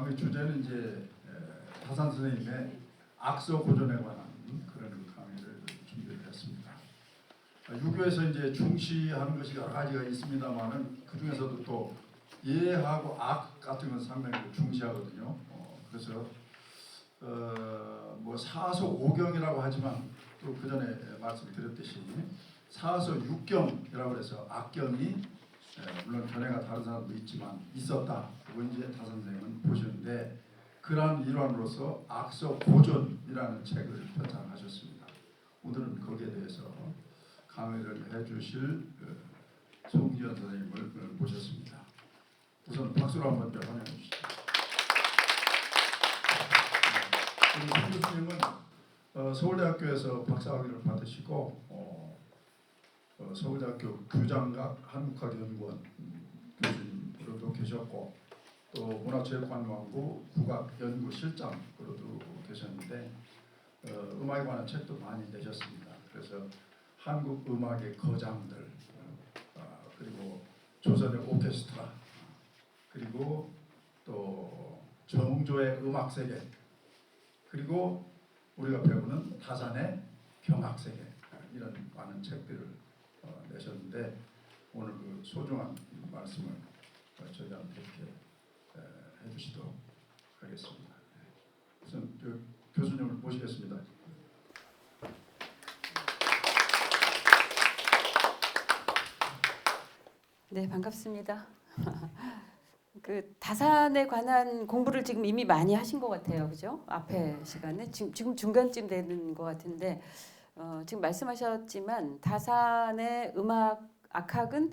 강의 주제는 이제 다산 선생님의 악서 고전에 관한 그런 강의를 준비를 했습니다. 유교에서 이제 중시하는 것이 여러 가지가 있습니다만은 그 중에서도 또 예하고 악 같은 건 상당히 중시하거든요. 그래서 뭐 사서 오경이라고 하지만 또 그 전에 말씀드렸듯이 사서 육경이라고 해서 악경이 물론 견해가 다른 사람도 있지만 있었다. 그거 이제 다산 선생님은 보시는데 그러한 일환으로서 악서 고전이라는 책을 편찬하셨습니다. 오늘은 거기에 대해서 강의를 해주실 송기현 선생님을 모셨습니다. 우선 박수로 한번 환영해 주시죠. 송 교수님은 서울대학교에서 박사학위를 받으시고 서울대학교 규장각 한국학연구원 교수님으로도 계셨고 또 문화체육관광부 국악연구실장으로도 계셨는데 음악에 관한 책도 많이 내셨습니다. 그래서 한국 음악의 거장들 그리고 조선의 오케스트라 그리고 또 정조의 음악세계 그리고 우리가 배우는 다산의 경악세계 이런 많은 책들을 내셨는데 오늘 그 소중한 말씀을 저희한테 이렇게 해주시도록 하겠습니다. 우선 교수님을 모시겠습니다. 네, 반갑습니다. 그 다산에 관한 공부를 지금 이미 많이 하신 것 같아요, 그죠? 앞에 시간에 지금 중간쯤 되는 것 같은데 지금 말씀하셨지만 다산의 음악 악학은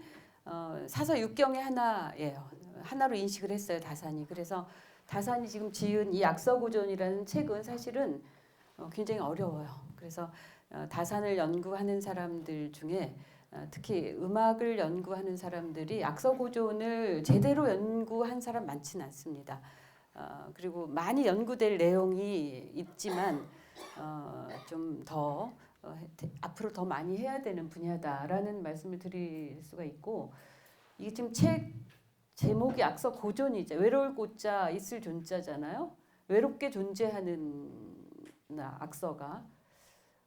사서 육경의 하나예요. 하나로 인식을 했어요, 다산이. 그래서 다산이 지금 지은 이 악서고전이라는 책은 사실은 굉장히 어려워요. 그래서 다산을 연구하는 사람들 중에 특히 음악을 연구하는 사람들이 악서고전을 제대로 연구한 사람 많지는 않습니다. 그리고 많이 연구될 내용이 있지만 좀 더 앞으로 더 많이 해야 되는 분야다라는 말씀을 드릴 수가 있고 이게 지금 책 제목이 악서고전이죠. 외로울 고자 있을 존자잖아요. 외롭게 존재하는 악서가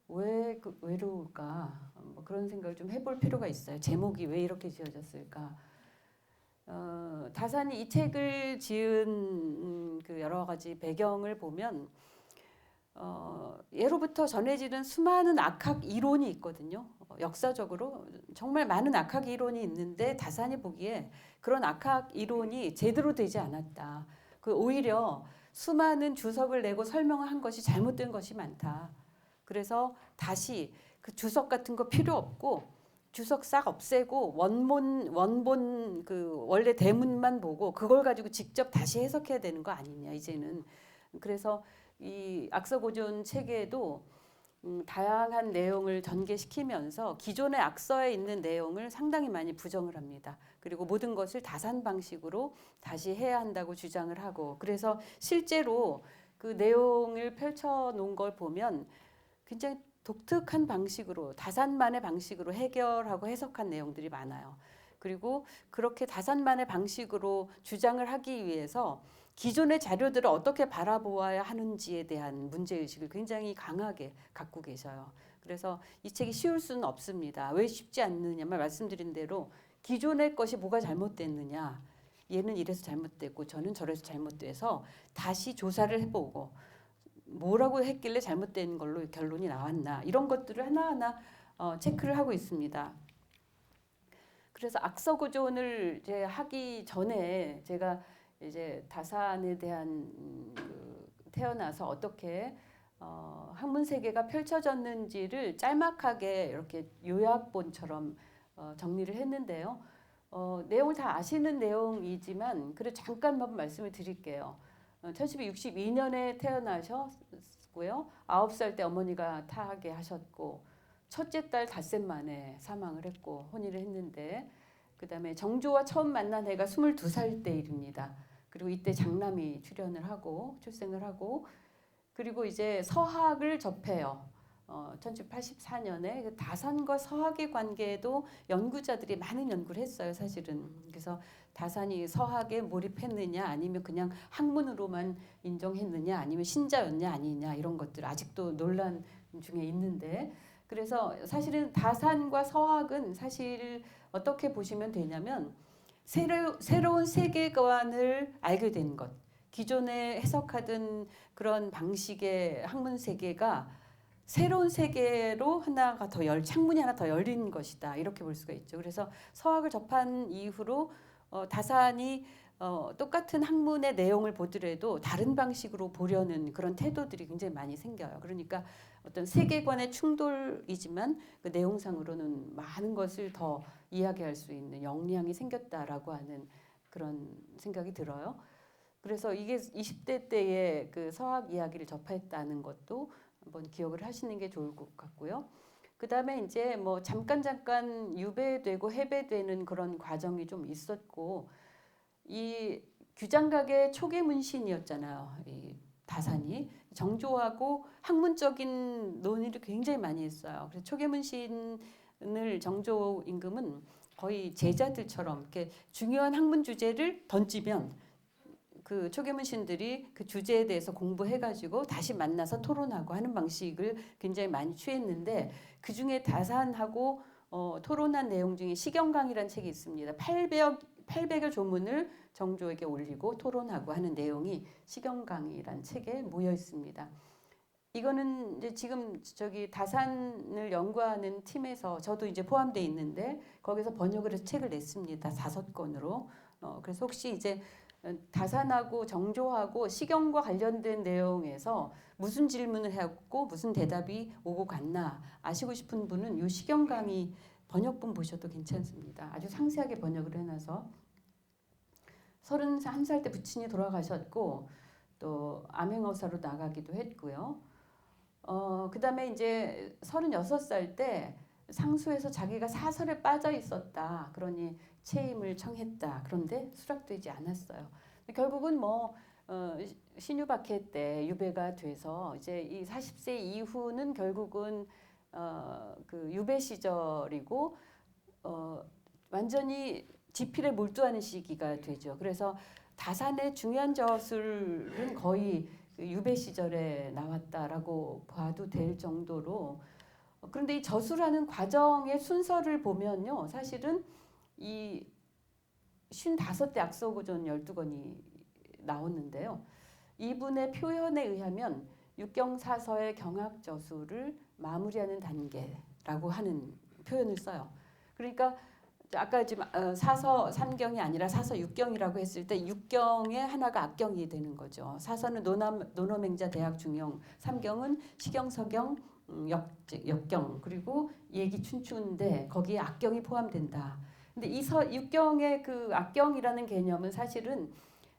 왜 외로울까? 뭐 그런 생각을 좀 해볼 필요가 있어요. 제목이 왜 이렇게 지어졌을까? 다산이 이 책을 지은 그 여러 가지 배경을 보면 예로부터 전해지는 수많은 악학 이론이 있거든요. 역사적으로 정말 많은 악학 이론이 있는데 다산이 보기에 그런 악학 이론이 제대로 되지 않았다. 오히려 수많은 주석을 내고 설명한 것이 잘못된 것이 많다. 그래서 다시 그 주석 같은 거 필요 없고 주석 싹 없애고 원본 그 원래 대문만 보고 그걸 가지고 직접 다시 해석해야 되는 거 아니냐 이제는. 그래서 이 악서고전 책에도 다양한 내용을 전개시키면서 기존의 악서에 있는 내용을 상당히 많이 부정을 합니다. 그리고 모든 것을 다산 방식으로 다시 해야 한다고 주장을 하고 그래서 실제로 그 내용을 펼쳐놓은 걸 보면 굉장히 독특한 방식으로 다산만의 방식으로 해결하고 해석한 내용들이 많아요. 그리고 그렇게 다산만의 방식으로 주장을 하기 위해서 기존의 자료들을 어떻게 바라보아야 하는지에 대한 문제의식을 굉장히 강하게 갖고 계셔요. 그래서 이 책이 쉬울 수는 없습니다. 왜 쉽지 않느냐면 말씀드린 대로 기존의 것이 뭐가 잘못됐느냐 얘는 이래서 잘못됐고 저는 저래서 잘못돼서 다시 조사를 해보고 뭐라고 했길래 잘못된 걸로 결론이 나왔나 이런 것들을 하나하나 체크를 하고 있습니다. 그래서 악서고전을 이제 하기 전에 제가 이제 다산에 대한 태어나서 어떻게 학문 세계가 펼쳐졌는지를 짤막하게 이렇게 요약본처럼 정리를 했는데요. 내용을 다 아시는 내용이지만 그래도 잠깐만 말씀을 드릴게요. 1762년에 태어나셨고요. 9살 때 어머니가 타하게 하셨고 첫째 딸 닷새 만에 사망을 했고 혼인을 했는데 그다음에 정조와 처음 만난 해가 22살 때 일입니다. 그리고 이때 장남이 출생을 하고 그리고 이제 서학을 접해요. 1784년에 다산과 서학의 관계에도 연구자들이 많은 연구를 했어요, 사실은. 그래서 다산이 서학에 몰입했느냐, 아니면 그냥 학문으로만 인정했느냐, 아니면 신자였냐 아니냐, 이런 것들 아직도 논란 중에 있는데, 그래서 사실은 다산과 서학은 사실 어떻게 보시면 되냐면 새로운 세계관을 알게 된 것, 기존에 해석하던 그런 방식의 학문 세계가 새로운 세계로 하나가 창문이 하나 더 열린 것이다, 이렇게 볼 수가 있죠. 그래서 서학을 접한 이후로 다산이 똑같은 학문의 내용을 보더라도 다른 방식으로 보려는 그런 태도들이 굉장히 많이 생겨요. 그러니까 어떤 세계관의 충돌이지만 그 내용상으로는 많은 것을 더 이야기할 수 있는 역량이 생겼다라고 하는 그런 생각이 들어요. 그래서 이게 20대 때에 그 서학 이야기를 접했다는 것도 한번 기억을 하시는 게 좋을 것 같고요. 그 다음에 이제 뭐 잠깐 유배되고 해배되는 그런 과정이 좀 있었고, 이 규장각의 초계 문신이었잖아요. 이 다산이 정조하고 학문적인 논의를 굉장히 많이 했어요. 그래서 초계 문신을 정조 임금은 거의 제자들처럼 이렇게 중요한 학문 주제를 던지면 그 초계문신들이 그 주제에 대해서 공부해가지고 다시 만나서 토론하고 하는 방식을 굉장히 많이 취했는데, 그 중에 다산하고 토론한 내용 중에 시경강이라는 책이 있습니다. 800여 조문을 정조에게 올리고 토론하고 하는 내용이 시경강이라는 책에 모여 있습니다. 이거는 이제 지금 저기 다산을 연구하는 팀에서 저도 이제 포함되어 있는데, 거기서 번역을 해서 책을 냈습니다. 5권으로. 그래서 혹시 이제 다산하고 정조하고 시경과 관련된 내용에서 무슨 질문을 했고 무슨 대답이 오고 갔나 아시고 싶은 분은 이 시경 강의 번역본 보셔도 괜찮습니다. 아주 상세하게 번역을 해놔서. 31살 때 부친이 돌아가셨고 또 암행어사로 나가기도 했고요. 그 다음에 이제 36살 때 상수에서 자기가 사설에 빠져 있었다, 그러니 채임을 청했다. 그런데 수락되지 않았어요. 결국은 신유박해 때 유배가 돼서 이제 이 40세 이후는 결국은 그 유배 시절이고 완전히 지필에 몰두하는 시기가 되죠. 그래서 다산의 중요한 저술은 거의 유배 시절에 나왔다라고 봐도 될 정도로. 그런데 이 저술하는 과정의 순서를 보면요, 사실은 이 55대 악서고전 12권이 나오는데요, 이분의 표현에 의하면 육경사서의 경학저술을 마무리하는 단계라고 하는 표현을 써요. 그러니까 아까 지금 사서 3경이 아니라 사서 6경이라고 했을 때 6경의 하나가 악경이 되는 거죠. 사서는 논어맹자 대학중형, 3경은 시경서경, 역경, 그리고 얘기춘추인데 거기에 악경이 포함된다. 근데 이 6경의 그 악경이라는 개념은 사실은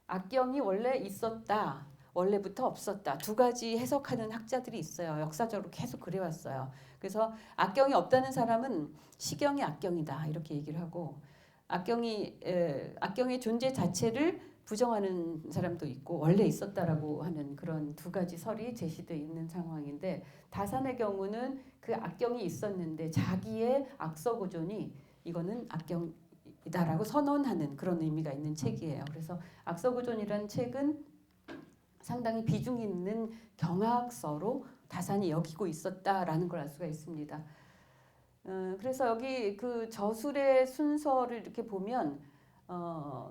악경이 원래 있었다, 원래부터 없었다, 두 가지 해석하는 학자들이 있어요. 역사적으로 계속 그래왔어요. 그래서 악경이 없다는 사람은 시경이 악경이다 이렇게 얘기를 하고, 악경의 존재 자체를 부정하는 사람도 있고 원래 있었다라고 하는 그런 두 가지 설이 제시되어 있는 상황인데, 다산의 경우는 그 악경이 있었는데 자기의 악서고전이 이거는 악경이다라고 선언하는 그런 의미가 있는 책이에요. 그래서 악서고전이라는 책은 상당히 비중 있는 경학서로 다산이 여기고 있었다라는 걸 알 수가 있습니다. 그래서 여기 그 저술의 순서를 이렇게 보면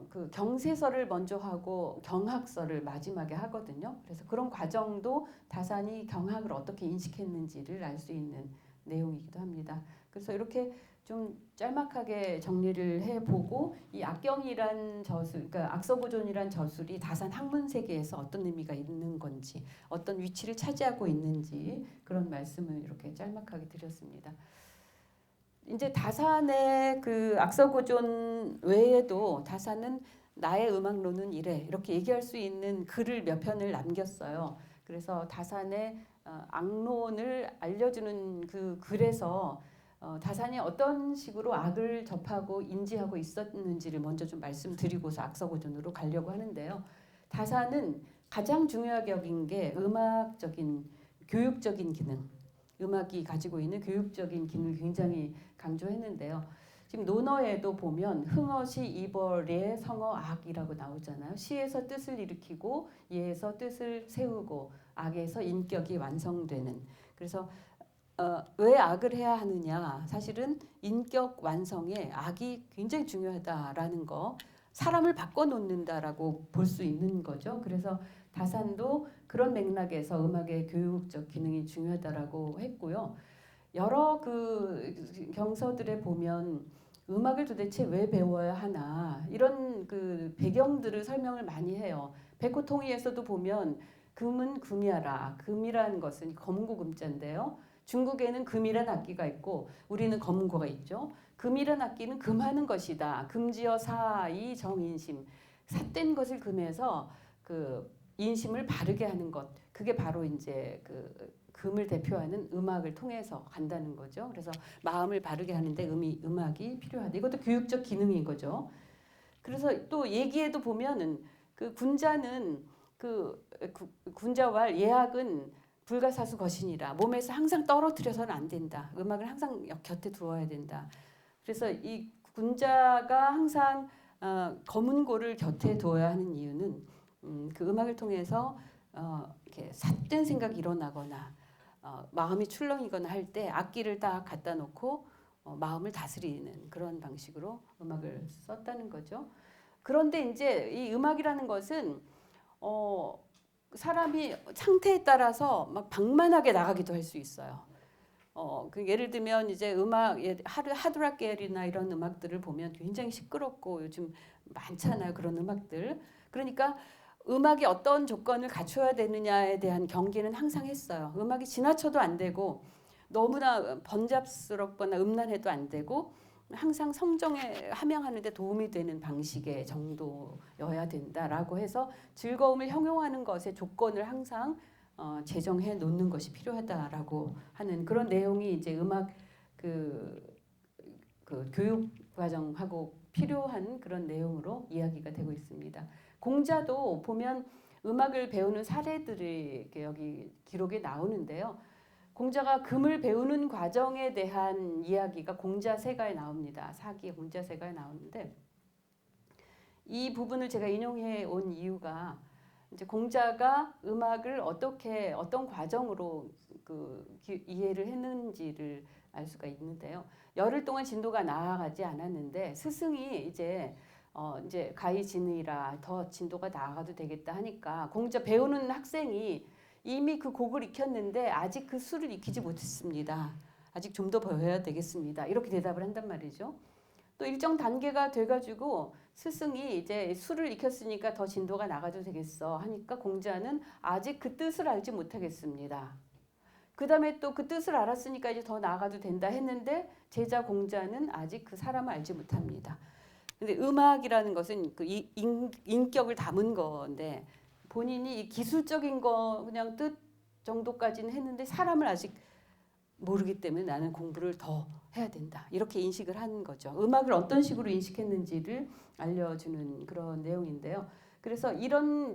그 경세서를 먼저 하고 경학서를 마지막에 하거든요. 그래서 그런 과정도 다산이 경학을 어떻게 인식했는지를 알 수 있는 내용이기도 합니다. 그래서 이렇게 좀 짤막하게 정리를 해보고, 이 악경이란 저술, 그러니까 악서고전이란 저술이 다산 학문 세계에서 어떤 의미가 있는 건지, 어떤 위치를 차지하고 있는지 그런 말씀을 이렇게 짤막하게 드렸습니다. 이제 다산의 그 악서고전 외에도 다산은 나의 음악론은 이래 이렇게 얘기할 수 있는 글을 몇 편을 남겼어요. 그래서 다산의 악론을 알려주는 그 글에서 다산이 어떤 식으로 악을 접하고 인지하고 있었는지를 먼저 좀 말씀드리고서 악서고전으로 가려고 하는데요. 다산은 가장 중요하게 여긴 게 음악적인, 교육적인 기능, 음악이 가지고 있는 교육적인 기능을 굉장히 강조했는데요. 지금 논어에도 보면 흥어시 이벌의 성어악이라고 나오잖아요. 시에서 뜻을 일으키고 예에서 뜻을 세우고 악에서 인격이 완성되는. 그래서 왜 악을 해야 하느냐? 사실은 인격 완성에 악이 굉장히 중요하다라는 거, 사람을 바꿔놓는다라고 볼 수 있는 거죠. 그래서 다산도 그런 맥락에서 음악의 교육적 기능이 중요하다라고 했고요. 여러 그 경서들에 보면 음악을 도대체 왜 배워야 하나 이런 그 배경들을 설명을 많이 해요. 백호통이에서도 보면 금은 금이야라. 금이라는 것은 검고 금자인데요. 중국에는 금이란 악기가 있고 우리는 검고가 있죠. 금이란 악기는 금하는 것이다. 금지어 사이 정인심. 삿된 것을 금해서 그 인심을 바르게 하는 것. 그게 바로 이제 그 금을 대표하는 음악을 통해서 간다는 거죠. 그래서 마음을 바르게 하는데 음악이 필요하다. 이것도 교육적 기능인 거죠. 그래서 또 얘기에도 보면은 그 군자는 군자왈 예악은 불가사수 거신이라 몸에서 항상 떨어뜨려서는 안 된다. 음악을 항상 곁에 두어야 된다. 그래서 이 군자가 항상 검은고를 곁에 두어야 하는 이유는 그 음악을 통해서 이렇게 삿된 생각이 일어나거나 마음이 출렁이거나 할 때 악기를 딱 갖다 놓고 마음을 다스리는 그런 방식으로 음악을 썼다는 거죠. 그런데 이제 이 음악이라는 것은 사람이 상태에 따라서 막 방만하게 나가기도 할 수 있어요. 그 예를 들면 이제 음악 하드락겔이나 이런 음악들을 보면 굉장히 시끄럽고 요즘 많잖아요. 그런 음악들. 그러니까 음악이 어떤 조건을 갖춰야 되느냐에 대한 경계는 항상 했어요. 음악이 지나쳐도 안 되고 너무나 번잡스럽거나 음란해도 안 되고 항상 성정에 함양하는 데 도움이 되는 방식의 정도여야 된다라고 해서 즐거움을 형용하는 것의 조건을 항상 제정해 놓는 것이 필요하다라고 하는 그런 내용이 이제 음악 그 교육 과정하고 필요한 그런 내용으로 이야기가 되고 있습니다. 공자도 보면 음악을 배우는 사례들이 여기 기록에 나오는데요. 공자가 금을 배우는 과정에 대한 이야기가 공자세가에 나옵니다. 사기 공자세가에 나오는데 이 부분을 제가 인용해 온 이유가 이제 공자가 음악을 어떤 과정으로 이해를 했는지를 알 수가 있는데요. 열흘 동안 진도가 나아가지 않았는데 스승이 이제 가히 진의라 더 진도가 나아가도 되겠다 하니까 공자 배우는 학생이 이미 그 곡을 익혔는데 아직 그 수를 익히지 못했습니다. 아직 좀 더 배워야 되겠습니다. 이렇게 대답을 한단 말이죠. 또 일정 단계가 돼가지고 스승이 이제 수를 익혔으니까 더 진도가 나가도 되겠어 하니까 공자는 아직 그 뜻을 알지 못하겠습니다. 그 다음에 또 그 뜻을 알았으니까 이제 더 나아가도 된다 했는데 제자 공자는 아직 그 사람을 알지 못합니다. 근데 음악이라는 것은 그 인격을 담은 건데 본인이 이 기술적인 거 그냥 뜻 정도까지는 했는데 사람을 아직 모르기 때문에 나는 공부를 더 해야 된다. 이렇게 인식을 한 거죠. 음악을 어떤 식으로 인식했는지를 알려주는 그런 내용인데요. 그래서 이런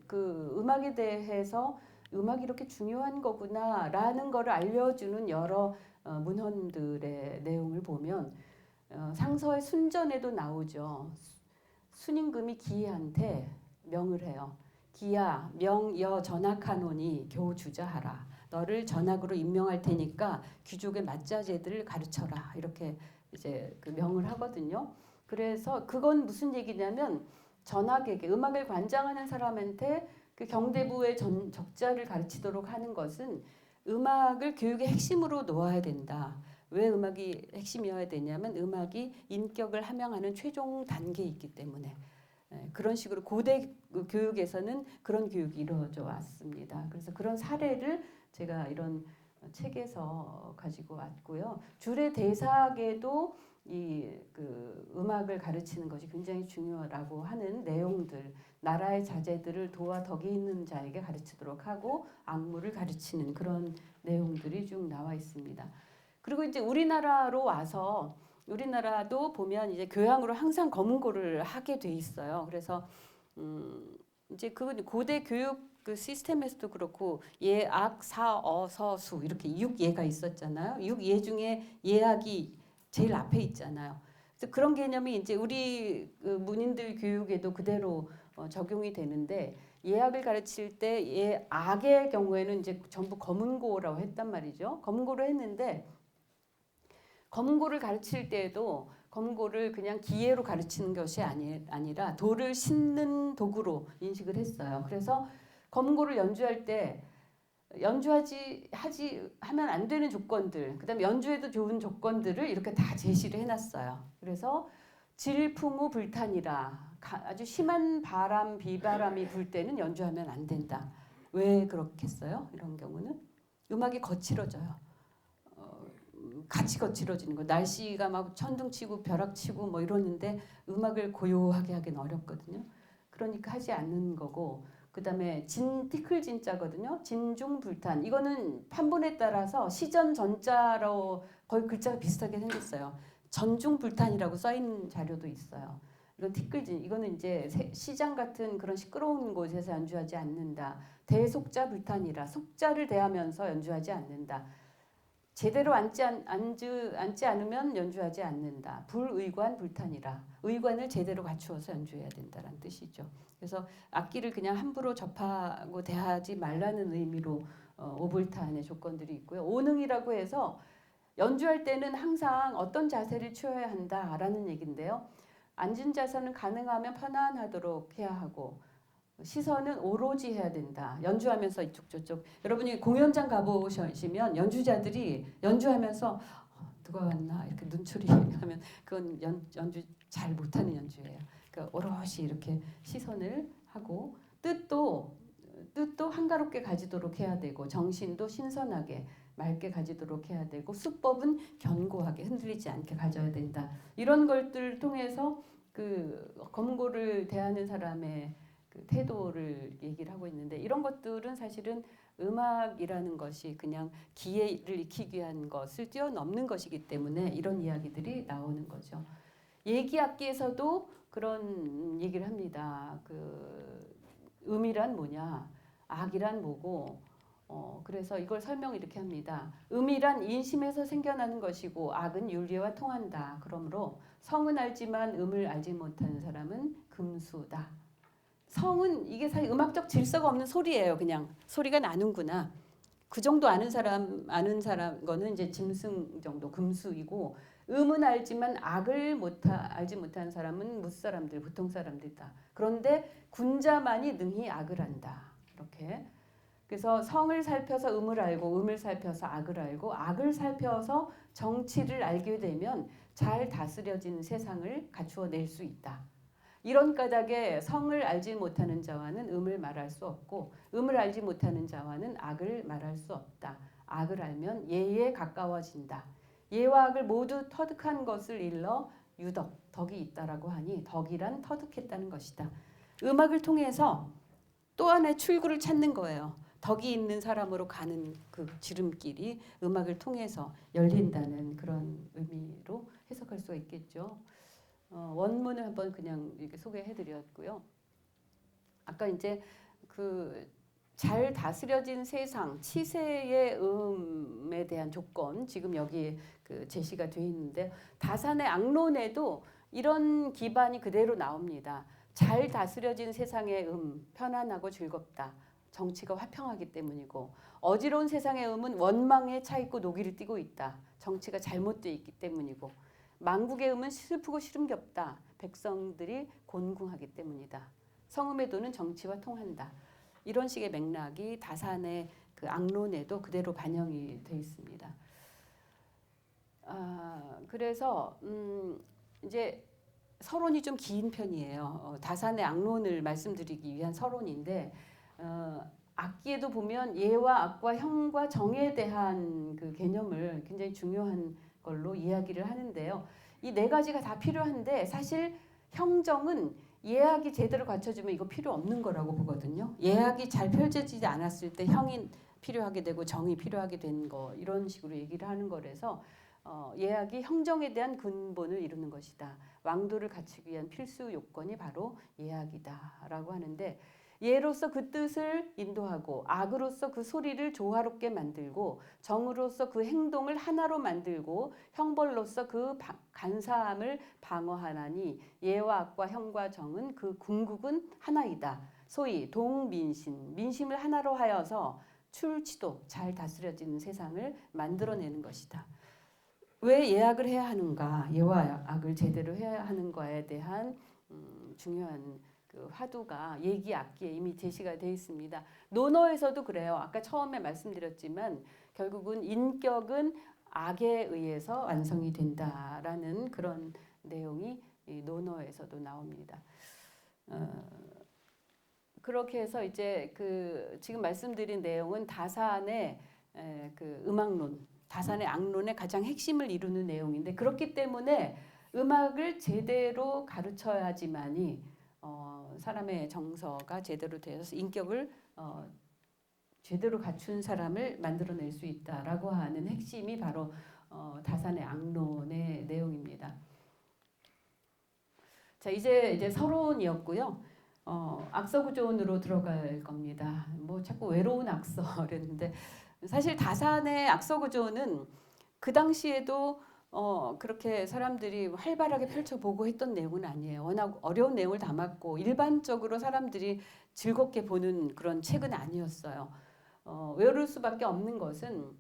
그 음악에 대해서 음악이 이렇게 중요한 거구나라는 거를 알려주는 여러 문헌들의 내용을 보면 상서의 순전에도 나오죠. 순임금이 기희한테 명을 해요. 기야 명여 전학하노니 교주자하라. 너를 전학으로 임명할 테니까 귀족의 맞자제들을 가르쳐라. 이렇게 이제 그 명을 하거든요. 그래서 그건 무슨 얘기냐면 전학에게 음악을 관장하는 사람한테 그 경대부의 적자를 가르치도록 하는 것은 음악을 교육의 핵심으로 놓아야 된다. 왜 음악이 핵심이어야 되냐면 음악이 인격을 함양하는 최종 단계에 있기 때문에 그런 식으로 고대 교육에서는 그런 교육이 이루어져 왔습니다. 그래서 그런 사례를 제가 이런 책에서 가지고 왔고요. 줄의 대사에도 그 음악을 가르치는 것이 굉장히 중요하다고 하는 내용들, 나라의 자제들을 도와 덕이 있는 자에게 가르치도록 하고 악무를 가르치는 그런 내용들이 쭉 나와 있습니다. 그리고 이제 우리나라로 와서 우리나라도 보면 이제 교양으로 항상 검은고를 하게 돼 있어요. 그래서 이제 그 고대 교육 그 시스템에서도 그렇고 예악 사어서수 이렇게 6예가 있었잖아요. 6예 중에 예악이 제일 앞에 있잖아요. 그래서 그런 개념이 이제 우리 그 문인들 교육에도 그대로 적용이 되는데 예악을 가르칠 때 예악의 경우에는 이제 전부 검은고라고 했단 말이죠. 검은고를 했는데 검은고를 가르칠 때에도 검은고를 그냥 기계로 가르치는 것이 아니라 돌을 싣는 도구로 인식을 했어요. 그래서 검은고를 연주할 때 하면 안 되는 조건들, 그다음에 연주에도 좋은 조건들을 이렇게 다 제시를 해놨어요. 그래서 질풍우 불탄이라 아주 심한 비바람이 불 때는 연주하면 안 된다. 왜 그렇겠어요? 이런 경우는 음악이 거칠어져요. 같이 거칠어지는 거. 날씨가 막 천둥치고 벼락치고 뭐 이러는데 음악을 고요하게 하기는 어렵거든요. 그러니까 하지 않는 거고. 그다음에 티클 진자거든요. 진중불탄. 이거는 판본에 따라서 시전 전자로 거의 글자가 비슷하게 생겼어요. 전중불탄이라고 써 있는 자료도 있어요. 이건 티클진. 이거는 이제 시장 같은 그런 시끄러운 곳에서 연주하지 않는다. 대속자 불탄이라 속자를 대하면서 연주하지 않는다. 제대로 앉지 않으면 연주하지 않는다. 불의관 불탄이라. 의관을 제대로 갖추어서 연주해야 된다는 뜻이죠. 그래서 악기를 그냥 함부로 접하고 대하지 말라는 의미로 오불탄의 조건들이 있고요. 오능이라고 해서 연주할 때는 항상 어떤 자세를 취해야 한다라는 얘기인데요. 앉은 자세는 가능하면 편안하도록 해야 하고 시선은 오로지 해야 된다. 연주하면서 이쪽 저쪽. 여러분이 공연장 가보시면 연주자들이 연주하면서 누가 왔나 이렇게 눈초리 하면 그건 연주 잘 못하는 연주예요. 그러니까 오롯이 이렇게 시선을 하고 뜻도 한가롭게 가지도록 해야 되고 정신도 신선하게 맑게 가지도록 해야 되고 수법은 견고하게 흔들리지 않게 가져야 된다. 이런 것들을 통해서 그 검은고를 대하는 사람의 그 태도를 얘기를 하고 있는데 이런 것들은 사실은 음악이라는 것이 그냥 기회를 익히기 위한 것을 뛰어넘는 것이기 때문에 이런 이야기들이 나오는 거죠. 예기악기에서도 그런 얘기를 합니다. 그 음이란 뭐냐, 악이란 뭐고, 그래서 이걸 설명 이렇게 합니다. 음이란 인심에서 생겨나는 것이고 악은 윤리와 통한다. 그러므로 성은 알지만 음을 알지 못하는 사람은 금수다. 성은 이게 사실 음악적 질서가 없는 소리예요. 그냥 소리가 나는구나. 그 정도 아는 사람 거는 이제 짐승 정도 금수이고 음은 알지만 악을 알지 못하는 사람은 무사람들 보통 사람들이다. 그런데 군자만이 능히 악을 안다. 이렇게. 그래서 성을 살펴서 음을 알고 음을 살펴서 악을 알고 악을 살펴서 정치를 알게 되면 잘 다스려진 세상을 갖추어낼 수 있다. 이런 까닭에 성을 알지 못하는 자와는 음을 말할 수 없고 음을 알지 못하는 자와는 악을 말할 수 없다. 악을 알면 예에 가까워진다. 예와 악을 모두 터득한 것을 일러 덕이 있다라고 하니 덕이란 터득했다는 것이다. 음악을 통해서 또 하나의 출구를 찾는 거예요. 덕이 있는 사람으로 가는 그 지름길이 음악을 통해서 열린다는 그런 의미로 해석할 수가 있겠죠. 원문을 한번 그냥 이렇게 소개해드렸고요. 아까 이제 그 잘 다스려진 세상, 치세의 음에 대한 조건 지금 여기 그 제시가 되어 있는데 다산의 악론에도 이런 기반이 그대로 나옵니다. 잘 다스려진 세상의 편안하고 즐겁다. 정치가 화평하기 때문이고 어지러운 세상의 음은 원망에 차 있고 노기를 띠고 있다. 정치가 잘못되어 있기 때문이고 망국의 음은 슬프고 시름겹다. 백성들이 곤궁하기 때문이다. 성음의 도는 정치와 통한다. 이런 식의 맥락이 다산의 그 악론에도 그대로 반영이 되어 있습니다. 그래서 이제 서론이 좀 긴 편이에요. 다산의 악론을 말씀드리기 위한 서론인데 악기에도 보면 예와 악과 형과 정에 대한 그 개념을 굉장히 중요한 걸로 이야기를 하는데요. 이 네 가지가 다 필요한데 사실 형정은 예악이 제대로 갖춰지면 이거 필요 없는 거라고 보거든요. 예악이 잘 펼쳐지지 않았을 때 형이 필요하게 되고 정이 필요하게 된 거 이런 식으로 얘기를 하는 거라서 예악이 형정에 대한 근본을 이루는 것이다. 왕도를 갖추기 위한 필수 요건이 바로 예악이다라고 하는데 예로서 그 뜻을 인도하고 악으로서 그 소리를 조화롭게 만들고 정으로서 그 행동을 하나로 만들고 형벌로서 그 간사함을 방어하나니 예와 악과 형과 정은 그 궁극은 하나이다. 소위 동민심, 민심을 하나로 하여서 출치도 잘 다스려지는 세상을 만들어내는 것이다. 왜 예악을 해야 하는가, 예와 악을 제대로 해야 하는가에 대한 중요한 그 화두가 얘기 악기에 이미 제시가 되어 있습니다. 논어에서도 그래요. 아까 처음에 말씀드렸지만 결국은 인격은 악에 의해서 완성이 된다라는 그런 내용이 이 논어에서도 나옵니다. 그렇게 해서 이제 그 지금 말씀드린 내용은 다산의 그 음악론, 다산의 악론의 가장 핵심을 이루는 내용인데 그렇기 때문에 음악을 제대로 가르쳐야지만이 사람의 정서가 제대로 되어서 인격을 제대로 갖춘 사람을 만들어낼 수 있다라고 하는 핵심이 바로 다산의 악론의 내용입니다. 자, 이제 서론이었고요. 악서구조론으로 들어갈 겁니다. 뭐 자꾸 외로운 악서랬는데 사실 다산의 악서구조는 그 당시에도 그렇게 사람들이 활발하게 펼쳐보고 했던 내용은 아니에요. 워낙 어려운 내용을 담았고 일반적으로 사람들이 즐겁게 보는 그런 책은 아니었어요. 외로울 수밖에 없는 것은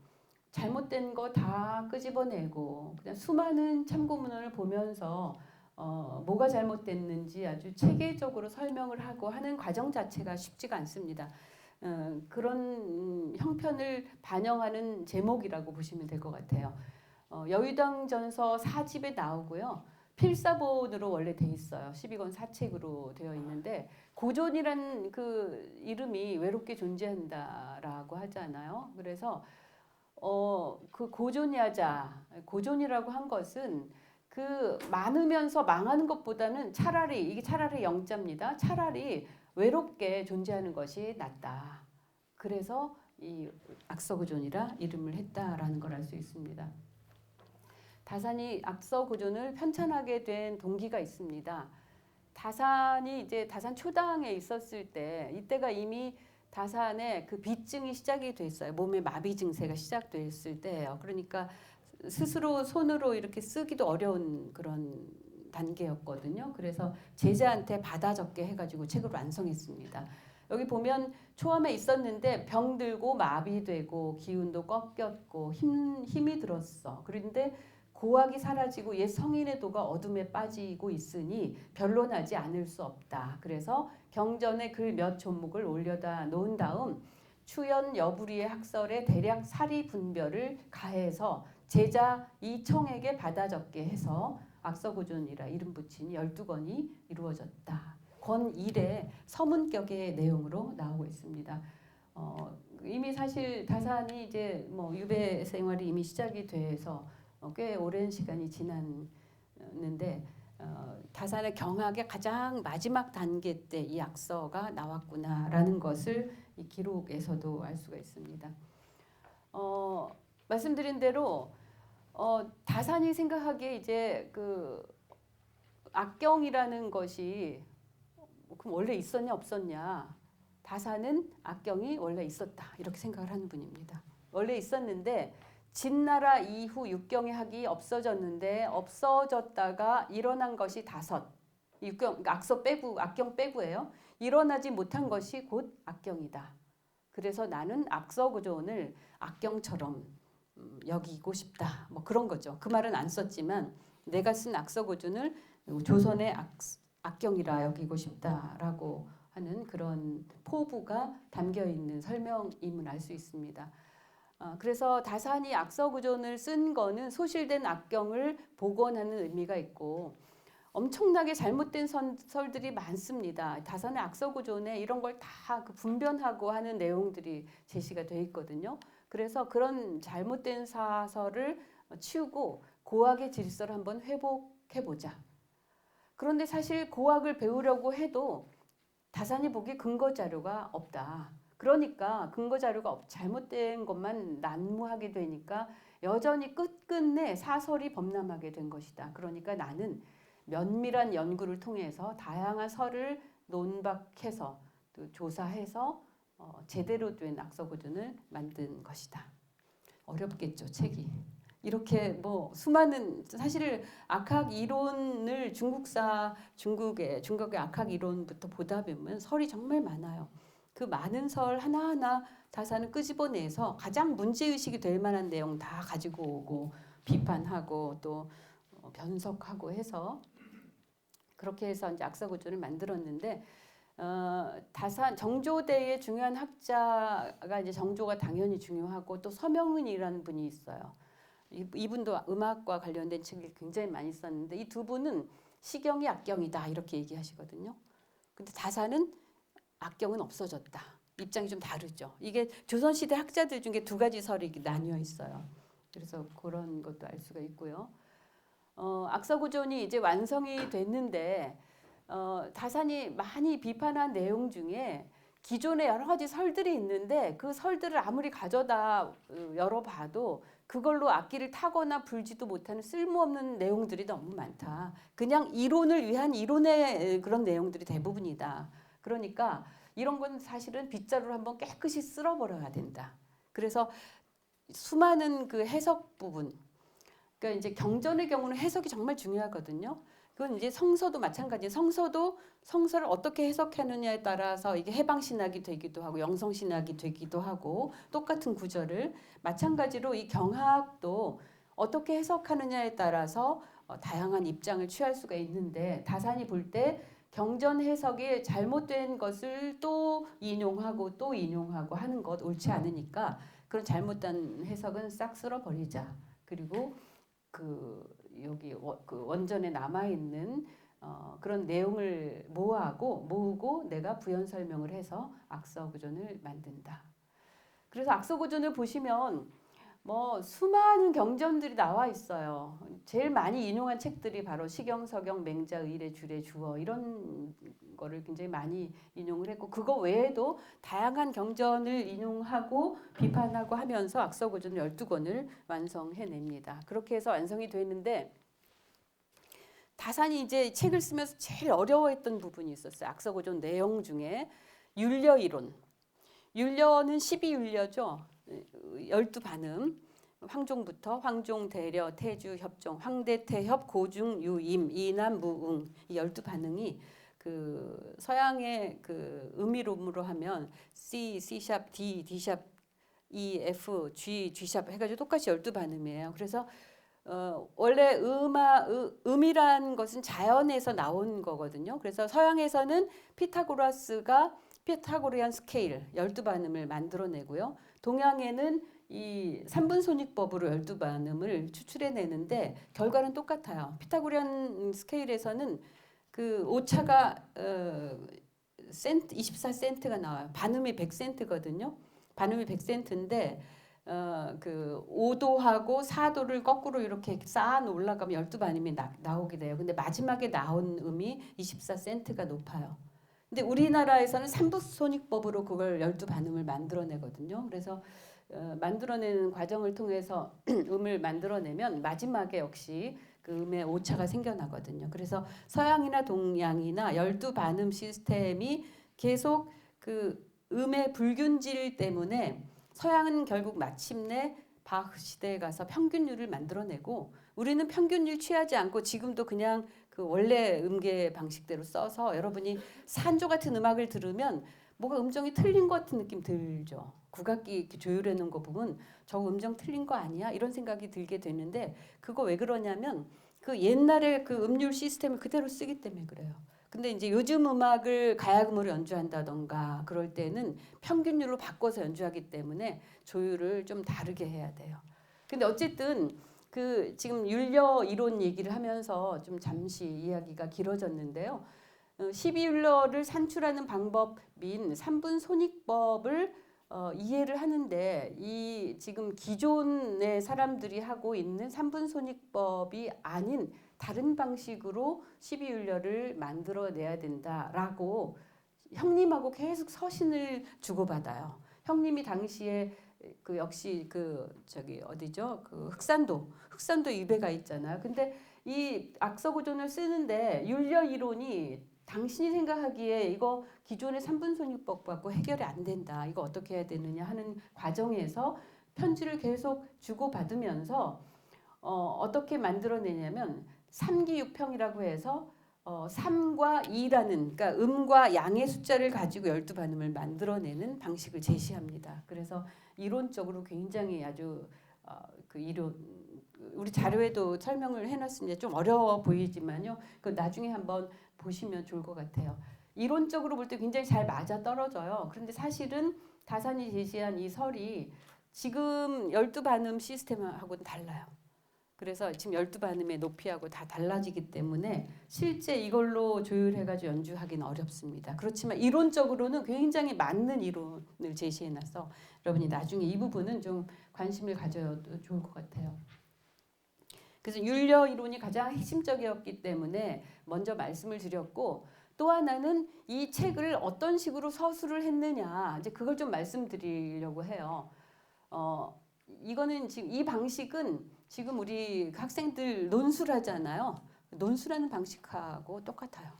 잘못된 거 다 끄집어내고 그냥 수많은 참고문헌을 보면서 뭐가 잘못됐는지 아주 체계적으로 설명을 하고 하는 과정 자체가 쉽지가 않습니다. 그런 형편을 반영하는 제목이라고 보시면 될 것 같아요. 여의당전서 4집에 나오고요. 필사본으로 원래 돼 있어요. 12권 사책으로 되어 있는데 고존이란 그 이름이 외롭게 존재한다라고 하잖아요. 그래서 그 고존야자, 고존이라고 한 것은 그 많으면서 망하는 것보다는 차라리 이게 차라리 영자입니다. 차라리 외롭게 존재하는 것이 낫다. 그래서 이 악서고존이라 이름을 했다라는 걸 알 수 있습니다. 다산이 악서고존을 편찬하게 된 동기가 있습니다. 다산이 이제 다산 초당에 있었을 때 이때가 이미 다산의 그 비증이 시작이 됐어요. 몸의 마비 증세가 시작됐을 때예요. 그러니까 스스로 손으로 이렇게 쓰기도 어려운 그런 단계였거든요. 그래서 제자한테 받아 적게 해가지고 책을 완성했습니다. 여기 보면 초암에 있었는데 병들고 마비되고 기운도 꺾였고 힘이 들었어. 그런데 고학이 사라지고 옛 성인의 도가 어둠에 빠지고 있으니 변론하지 않을 수 없다. 그래서 경전에 글 몇 조목을 올려다 놓은 다음 추연 여부리의 학설에 대략 사리 분별을 가해서 제자 이청에게 받아 적게 해서 악서고존이라 이름 붙인 12권이 이루어졌다. 권 1의 서문격의 내용으로 나오고 있습니다. 이미 사실 다산이 이제 뭐 유배 생활이 이미 시작이 돼서 꽤 오랜 시간이 지났는데 다산의 경학의 가장 마지막 단계 때 이 악서가 나왔구나라는 것을 이 기록에서도 알 수가 있습니다. 말씀드린 대로 다산이 생각하기에 이제 그 악경이라는 것이 그럼 원래 있었냐 없었냐? 다산은 악경이 원래 있었다 이렇게 생각을 하는 분입니다. 원래 있었는데 진나라 이후 육경의 학이 없어졌는데 없어졌다가 일어난 것이 다섯. 육경 악서 빼고 악경 빼고예요. 일어나지 못한 것이 곧 악경이다. 그래서 나는 악서고존을 악경처럼 여기고 싶다. 뭐 그런 거죠. 그 말은 안 썼지만 내가 쓴 악서고존을 조선의 악경이라 여기고 싶다라고 하는 그런 포부가 담겨 있는 설명임을 알 수 있습니다. 그래서 다산이 악서고존을 쓴 거는 소실된 악경을 복원하는 의미가 있고 엄청나게 잘못된 설들이 많습니다. 다산의 악서고존에 이런 걸 다 분변하고 하는 내용들이 제시가 돼 있거든요. 그래서 그런 잘못된 사설을 치우고 고학의 질서를 한번 회복해보자. 그런데 사실 고학을 배우려고 해도 다산이 보기에 근거 자료가 없다. 그러니까 근거 자료가 잘못된 것만 난무하게 되니까 여전히 끝끝내 사설이 범람하게 된 것이다. 그러니까 나는 면밀한 연구를 통해서 다양한 설을 논박해서 또 조사해서 제대로 된 악서고전을 만든 것이다. 어렵겠죠, 책이. 이렇게 뭐 수많은 사실 악학 이론을 중국의 악학 이론부터 보다 보면 설이 정말 많아요. 그 많은 설 하나하나 다사는 끄집어내서 가장 문제의식이 될 만한 내용 다 가지고 오고 비판하고 또 변석하고 해서 그렇게 해서 이제 악서고전을 만들었는데 다산 정조대의 중요한 학자가 이제 정조가 당연히 중요하고 또 서명은이라는 분이 있어요. 이분도 음악과 관련된 책을 굉장히 많이 썼는데 이 두 분은 시경이 악경이다 이렇게 얘기하시거든요. 근데 다산은 악경은 없어졌다. 입장이 좀 다르죠. 이게 조선시대 학자들 중에 두 가지 설이 나뉘어 있어요. 그래서 그런 것도 알 수가 있고요. 악서고전이 이제 완성이 됐는데 다산이 많이 비판한 내용 중에 기존에 여러 가지 설들이 있는데 그 설들을 아무리 가져다 열어봐도 그걸로 악기를 타거나 불지도 못하는 쓸모없는 내용들이 너무 많다. 그냥 이론을 위한 이론의 그런 내용들이 대부분이다. 그러니까 이런 건 사실은 빗자루로 한번 깨끗이 쓸어버려야 된다. 그래서 수많은 그 해석 부분, 그러니까 이제 경전의 경우는 해석이 정말 중요하거든요. 그건 이제 성서도 마찬가지. 성서를 어떻게 해석하느냐에 따라서 이게 해방신학이 되기도 하고 영성신학이 되기도 하고 똑같은 구절을 마찬가지로 이 경학도 어떻게 해석하느냐에 따라서 다양한 입장을 취할 수가 있는데 다산이 볼 때 경전 해석이 잘못된 것을 또 인용하고 또 인용하고 하는 것 옳지 않으니까 그런 잘못된 해석은 싹 쓸어버리자. 그리고 여기 그 원전에 남아 있는 그런 내용을 모으고 내가 부연 설명을 해서 악서고전을 만든다. 그래서 악서고전을 보시면 뭐 수많은 경전들이 나와 있어요. 제일 많이 인용한 책들이 바로 시경, 서경, 맹자, 의례, 주례, 주어 이런 거를 굉장히 많이 인용을 했고 그거 외에도 다양한 경전을 인용하고 비판하고 하면서 악서고전 12권을 완성해냅니다. 그렇게 해서 완성이 되는데 다산이 이제 책을 쓰면서 제일 어려워했던 부분이 있었어요. 악서고전 내용 중에 율려 이론. 율려는 12율려죠. 12반음. 황종부터 황종, 대려, 태주, 협종, 황대, 태협, 고중, 유임, 이남, 무응 이 12반응이 그 서양의 그 음이론으로 하면 C, C#, D, D#, E, F, G, G# 해가지고 똑같이 12반음이에요. 그래서 원래 음이란 것은 자연에서 나온 거거든요. 그래서 서양에서는 피타고리안 스케일 12반음을 만들어내고요. 동양에는 이 3분손익법으로 12반음을 추출해내는데 결과는 똑같아요. 피타고리안 스케일에서는 그 오차가 24센트가 나와요. 반음이 100센트거든요. 반음이 100센트인데 그 5도하고 4도를 거꾸로 이렇게 쌓아 올라가면 12반음이 나오게 돼요. 근데 마지막에 나온 음이 24센트가 높아요. 근데 우리나라에서는 3분손익법으로 그걸 12반음을 만들어내거든요. 그래서 만들어내는 과정을 통해서 음을 만들어내면 마지막에 역시 그 음의 오차가 생겨나거든요. 그래서 서양이나 동양이나 12반음 시스템이 계속 그 음의 불균질 때문에 서양은 결국 마침내 바흐 시대에 가서 평균율을 만들어내고 우리는 평균율 취하지 않고 지금도 그냥 그 원래 음계 방식대로 써서 여러분이 산조 같은 음악을 들으면 뭐가 음정이 틀린 것 같은 느낌 들죠. 국악기 이렇게 조율해 놓은 거 보면 저 음정 틀린 거 아니야? 이런 생각이 들게 되는데 그거 왜 그러냐면 그 옛날에 그 음률 시스템을 그대로 쓰기 때문에 그래요. 근데 이제 요즘 음악을 가야금으로 연주한다던가 그럴 때는 평균율로 바꿔서 연주하기 때문에 조율을 좀 다르게 해야 돼요. 근데 어쨌든 그 지금 율려 이론 얘기를 하면서 좀 잠시 이야기가 길어졌는데요. 12율려를 산출하는 방법인 3분 손익법을 이해를 하는데 이 지금 기존의 사람들이 하고 있는 3분 손익법이 아닌 다른 방식으로 12율려를 만들어내야 된다라고 형님하고 계속 서신을 주고받아요. 형님이 당시에 그 역시 그 저기 어디죠? 그 흑산도 입에가 있잖아요. 근데 이 악서고전을 쓰는데 율려 이론이 당신이 생각하기에 이거 기존의 삼분손익법 갖고 해결이 안 된다. 이거 어떻게 해야 되느냐 하는 과정에서 편지를 계속 주고받으면서 어떻게 만들어내냐면 3기6평이라고 해서 3과 2라는 그러니까 음과 양의 숫자를 가지고 12반음을 만들어내는 방식을 제시합니다. 그래서 이론적으로 굉장히 아주 그 이론 우리 자료에도 설명을 해놨습니다. 좀 어려워 보이지만요. 그 나중에 한번 보시면 좋을 것 같아요. 이론적으로 볼 때 굉장히 잘 맞아 떨어져요. 그런데 사실은 다산이 제시한 이 설이 지금 12반음 시스템하고는 달라요. 그래서 지금 12반음의 높이하고 다 달라지기 때문에 실제 이걸로 조율해가지고 연주하기는 어렵습니다. 그렇지만 이론적으로는 굉장히 맞는 이론을 제시해놔서 여러분이 나중에 이 부분은 좀 관심을 가져도 좋을 것 같아요. 그래서 율려 이론이 가장 핵심적이었기 때문에 먼저 말씀을 드렸고 또 하나는 이 책을 어떤 식으로 서술을 했느냐 이제 그걸 좀 말씀드리려고 해요. 이거는 지금 이 방식은 지금 우리 학생들 논술하잖아요. 논술하는 방식하고 똑같아요.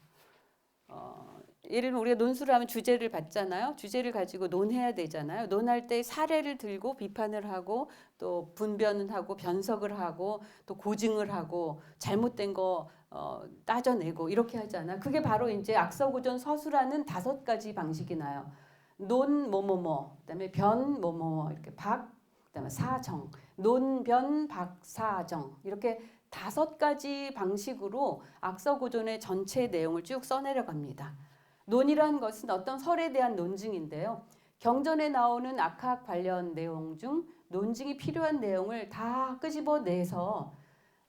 예를 들면 우리가 논술을 하면 주제를 받잖아요. 주제를 가지고 논해야 되잖아요. 논할 때 사례를 들고 비판을 하고 또 분변을 하고 변석을 하고 또 고증을 하고 잘못된 거 따져내고 이렇게 하잖아요. 그게 바로 이제 악서고전 서술하는 5가지 방식이 나요. 논 뭐뭐뭐, 그다음에 변 뭐뭐뭐 이렇게 그다음에 사정, 논변 박사정 이렇게 5가지 방식으로 악서고전의 전체 내용을 쭉 써내려갑니다. 논이라는 것은 어떤 설에 대한 논증인데요. 경전에 나오는 악학 관련 내용 중 논증이 필요한 내용을 다 끄집어내서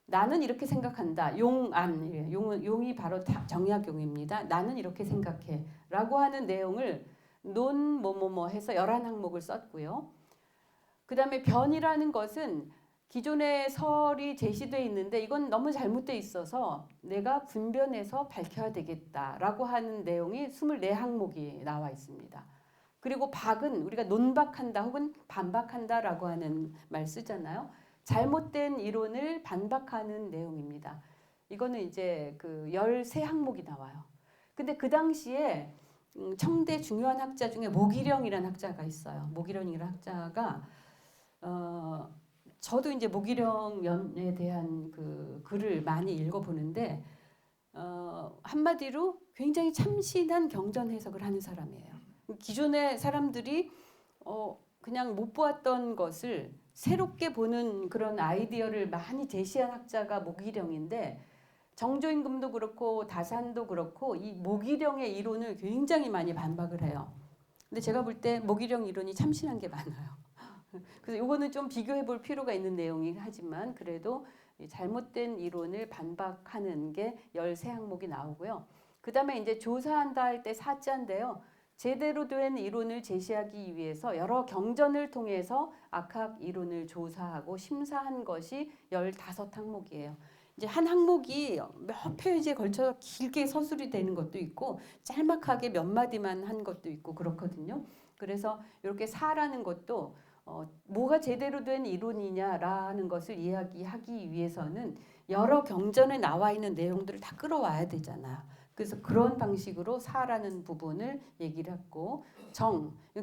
나는 이렇게 생각한다. 용안, 용이 바로 정약용입니다. 나는 이렇게 생각해 라고 하는 내용을 논 뭐뭐뭐 해서 11항목을 썼고요. 그 다음에 변이라는 것은 기존의 설이 제시되어 있는데 이건 너무 잘못되어 있어서 내가 분변해서 밝혀야 되겠다라고 하는 내용이 24항목이 나와 있습니다. 그리고 박은 우리가 논박한다 혹은 반박한다라고 하는 말 쓰잖아요. 잘못된 이론을 반박하는 내용입니다. 이거는 이제 그 13항목이 나와요. 근데 그 당시에 청대 중요한 학자 중에 모기령이라는 학자가 있어요. 모기령이라는 학자가 저도 이제 모기령에 대한 그 글을 많이 읽어보는데 한마디로 굉장히 참신한 경전 해석을 하는 사람이에요. 기존의 사람들이 그냥 못 보았던 것을 새롭게 보는 그런 아이디어를 많이 제시한 학자가 모기령인데 정조임금도 그렇고 다산도 그렇고 이 모기령의 이론을 굉장히 많이 반박을 해요. 근데 제가 볼 때 모기령 이론이 참신한 게 많아요. 그래서 이거는 좀 비교해 볼 필요가 있는 내용이긴 하지만 그래도 잘못된 이론을 반박하는 게 13항목이 나오고요. 그 다음에 이제 조사한다 할 때 사자인데요. 제대로 된 이론을 제시하기 위해서 여러 경전을 통해서 악학 이론을 조사하고 심사한 것이 15항목이에요. 이제 한 항목이 몇 페이지에 걸쳐서 길게 서술이 되는 것도 있고 짤막하게 몇 마디만 한 것도 있고 그렇거든요. 그래서 이렇게 사라는 것도 뭐가 제대로 된 이론이냐라는 것을 이야기하기 위해서는 여러 경전에 나와 있는 내용들을 다 끌어와야 되잖아요. 그래서 그런 방식으로 사라는 부분을 얘기를 했고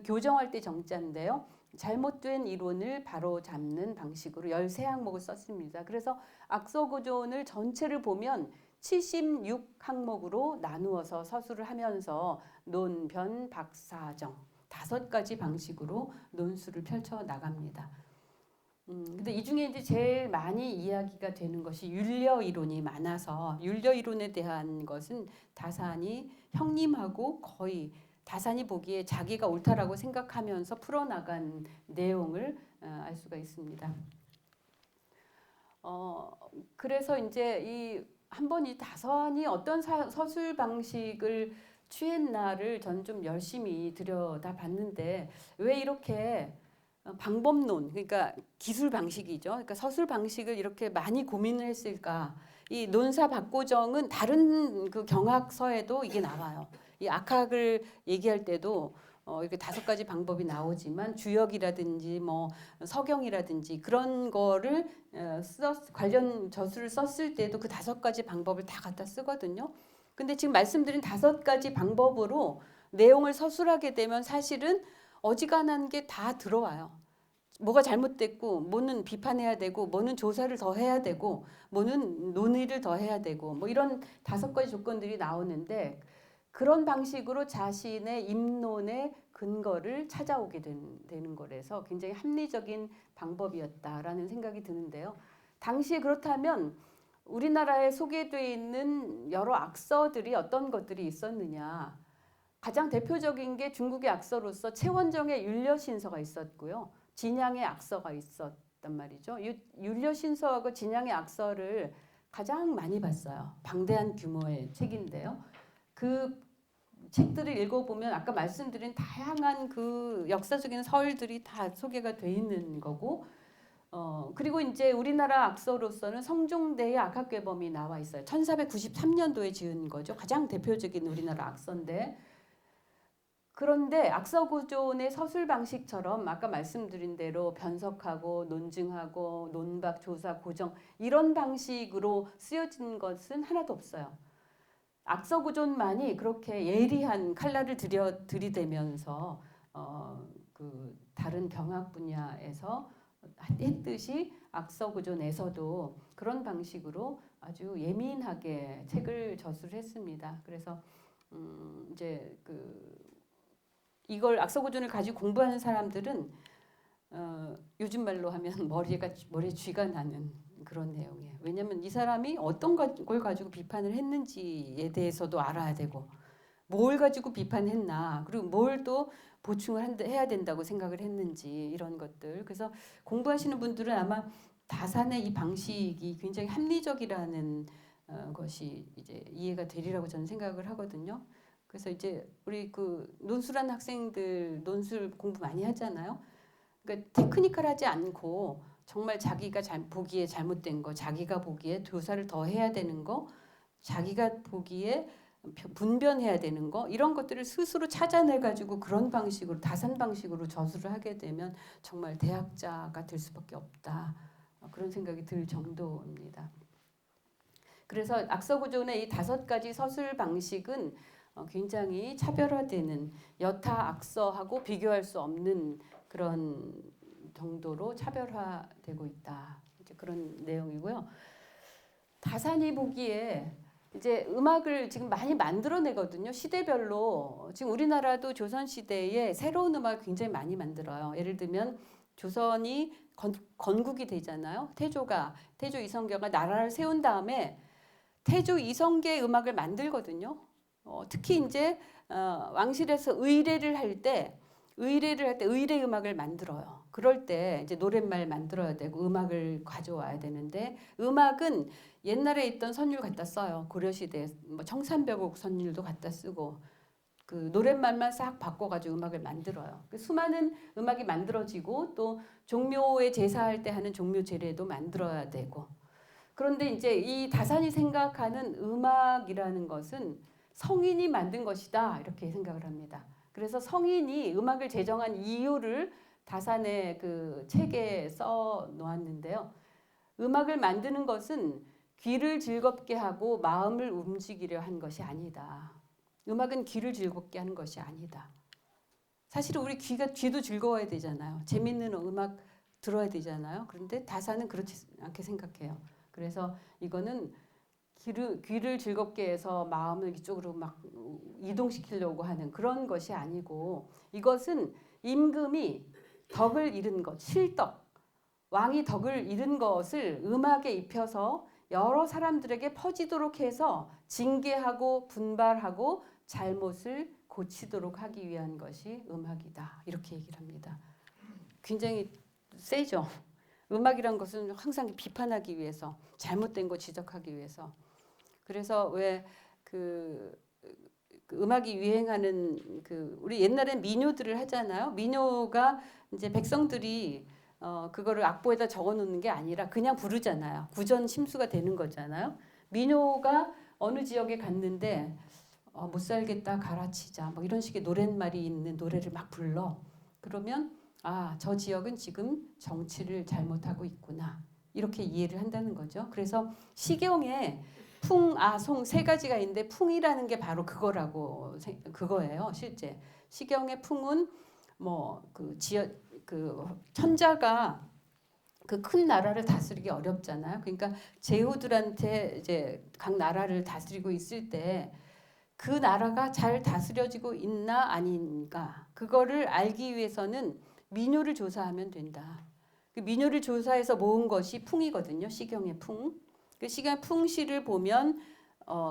교정할 때 정자인데요. 잘못된 이론을 바로 잡는 방식으로 13항목을 썼습니다. 그래서 악서고전을 전체를 보면 76항목으로 나누어서 서술을 하면서 논, 변, 박, 사정 5가지 방식으로 논술을 펼쳐 나갑니다. 근데 이 중에 이제 제일 많이 이야기가 되는 것이 율려 이론이 많아서 율려 이론에 대한 것은 다산이 형님하고 거의 다산이 보기에 자기가 옳다라고 생각하면서 풀어나간 내용을 알 수가 있습니다. 그래서 이제 한번 이 다산이 어떤 서술 방식을 취했나를 전 좀 열심히 들여다봤는데 왜 이렇게 방법론 그러니까 기술 방식이죠. 그러니까 서술 방식을 이렇게 많이 고민을 했을까? 이 논사 박고정은 다른 그 경학서에도 이게 나와요. 이 악학을 얘기할 때도 이렇게 5가지 방법이 나오지만 주역이라든지 뭐 서경이라든지 그런 거를 관련 저술을 썼을 때도 그 5가지 방법을 다 갖다 쓰거든요. 근데 지금 말씀드린 5가지 방법으로 내용을 서술하게 되면 사실은 어지간한 게 다 들어와요. 뭐가 잘못됐고 뭐는 비판해야 되고 뭐는 조사를 더 해야 되고 뭐는 논의를 더 해야 되고 뭐 이런 5가지 조건들이 나오는데 그런 방식으로 자신의 입론의 근거를 찾아오게 되는 거라서 굉장히 합리적인 방법이었다라는 생각이 드는데요. 당시에 그렇다면 우리나라에 소개되어 있는 여러 악서들이 어떤 것들이 있었느냐. 가장 대표적인 게 중국의 악서로서 채원정의 율려신서가 있었고요. 진양의 악서가 있었단 말이죠. 율려신서하고 진양의 악서를 가장 많이 봤어요. 방대한 규모의 책인데요. 그 책들을 읽어보면 아까 말씀드린 다양한 그 역사적인 설들이 다 소개가 돼 있는 거고 그리고 이제 우리나라 악서로서는 성종대의 악학괴범이 나와 있어요. 1493년도에 지은 거죠. 가장 대표적인 우리나라 악서인데 그런데 악서구존의 서술 방식처럼 아까 말씀드린 대로 변석하고 논증하고 논박, 조사, 고정 이런 방식으로 쓰여진 것은 하나도 없어요. 악서구존만이 그렇게 예리한 칼날을 들이대면서 그 다른 병학 분야에서 했듯이 악서구존에서도 그런 방식으로 아주 예민하게 책을 저술했습니다. 그래서 이제 이걸 악서구존을 가지고 공부하는 사람들은 요즘 말로 하면 머리에 쥐가 나는 그런 내용이에요. 왜냐하면 이 사람이 어떤 걸 가지고 비판을 했는지에 대해서도 알아야 되고 뭘 가지고 비판했나 그리고 뭘 또 보충을 해야 된다고 생각을 했는지 이런 것들. 그래서 공부하시는 분들은 아마 다산의 이 방식이 굉장히 합리적이라는 것이 이제 이해가 되리라고 저는 생각을 하거든요. 그래서 이제 우리 그 논술한 학생들 논술 공부 많이 하잖아요. 그러니까 테크니컬하지 않고 정말 자기가 보기에 잘못된 거, 자기가 보기에 조사를 더 해야 되는 거, 자기가 보기에 분변해야 되는 거 이런 것들을 스스로 찾아내 가지고 그런 방식으로 다산 방식으로 저술을 하게 되면 정말 대학자가 될 수밖에 없다. 그런 생각이 들 정도입니다. 그래서 악서구존의 이 5가지 서술 방식은 굉장히 차별화되는 여타 악서하고 비교할 수 없는 그런 정도로 차별화되고 있다. 이제 그런 내용이고요. 다산이 보기에 이제 음악을 지금 많이 만들어내거든요. 시대별로 지금 우리나라도 조선 시대에 새로운 음악을 굉장히 많이 만들어요. 예를 들면 조선이 건국이 되잖아요. 태조 이성계가 나라를 세운 다음에 태조 이성계의 음악을 만들거든요. 특히 이제 왕실에서 의례를 할 때 의례 음악을 만들어요. 그럴 때 이제 노랫말 만들어야 되고 음악을 가져와야 되는데 음악은 옛날에 있던 선율 갖다 써요. 고려시대 뭐 청산별곡 선율도 갖다 쓰고 그 노랫말만 싹 바꿔가지고 음악을 만들어요. 수많은 음악이 만들어지고 또 종묘에 제사할 때 하는 종묘 제례도 만들어야 되고 그런데 이제 이 다산이 생각하는 음악이라는 것은 성인이 만든 것이다 이렇게 생각을 합니다. 그래서 성인이 음악을 제정한 이유를 다산의 그 책에 써 놓았는데요. 음악을 만드는 것은 귀를 즐겁게 하고 마음을 움직이려 한 것이 아니다. 음악은 귀를 즐겁게 하는 것이 아니다. 사실은 우리 귀도 즐거워야 되잖아요. 재밌는 음악 들어야 되잖아요. 그런데 다산은 그렇지 않게 생각해요. 그래서 이거는 귀를 즐겁게 해서 마음을 이쪽으로 막 이동시키려고 하는 그런 것이 아니고 이것은 임금이 덕을 잃은 것, 실덕, 왕이 덕을 잃은 것을 음악에 입혀서 여러 사람들에게 퍼지도록 해서 징계하고 분발하고 잘못을 고치도록 하기 위한 것이 음악이다. 이렇게 얘기를 합니다. 굉장히 세죠. 음악이란 것은 항상 비판하기 위해서 잘못된 거 지적하기 위해서 그래서 왜 그 음악이 유행하는 우리 옛날엔 민요들을 하잖아요. 민요가 이제 백성들이 그거를 악보에다 적어놓는 게 아니라 그냥 부르잖아요. 구전 심수가 되는 거잖아요. 민요가 어느 지역에 갔는데 못 살겠다 가라치자 뭐 이런 식의 노랫말이 있는 노래를 막 불러. 그러면 저 지역은 지금 정치를 잘못하고 있구나 이렇게 이해를 한다는 거죠. 그래서 시경에 풍, 아, 송 세 가지가 있는데 풍이라는 게 바로 그거예요. 실제 시경의 풍은 뭐 그 천자가 그 큰 나라를 다스리기 어렵잖아요. 그러니까 제후들한테 이제 각 나라를 다스리고 있을 때 그 나라가 잘 다스려지고 있나 아닌가 그거를 알기 위해서는 민요를 조사하면 된다. 그 민요를 조사해서 모은 것이 풍이거든요. 시경의 풍. 그 시경의 풍시를 보면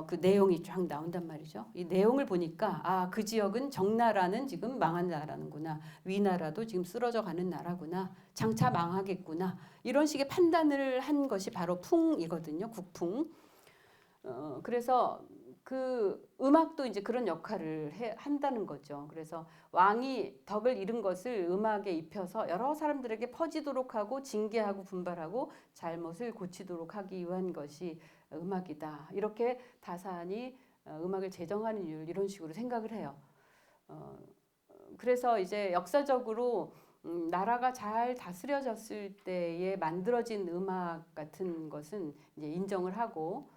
그 내용이 쫙 나온단 말이죠. 이 내용을 보니까 아, 그 지역은 정나라는 지금 망한 나라는구나. 위나라도 지금 쓰러져 가는 나라구나. 장차 망하겠구나. 이런 식의 판단을 한 것이 바로 풍이거든요. 국풍. 그래서 그 음악도 이제 그런 역할을 한다는 거죠. 그래서 왕이 덕을 잃은 것을 음악에 입혀서 여러 사람들에게 퍼지도록 하고 징계하고 분발하고 잘못을 고치도록 하기 위한 것이 음악이다. 이렇게 다산이 음악을 제정하는 이유를 이런 식으로 생각을 해요. 그래서 이제 역사적으로 나라가 잘 다스려졌을 때에 만들어진 음악 같은 것은 이제 인정을 하고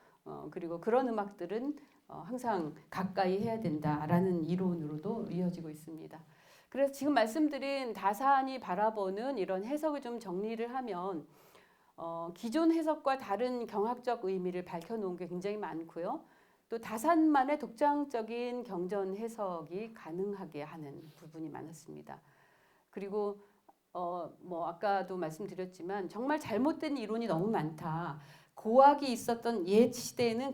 그리고 그런 음악들은 항상 가까이 해야 된다라는 이론으로도 이어지고 있습니다. 그래서 지금 말씀드린 다산이 바라보는 이런 해석을 좀 정리를 하면 기존 해석과 다른 경학적 의미를 밝혀놓은 게 굉장히 많고요. 또 다산만의 독창적인 경전 해석이 가능하게 하는 부분이 많았습니다. 그리고 뭐 아까도 말씀드렸지만 정말 잘못된 이론이 너무 많다. 고학이 있었던 옛 시대에는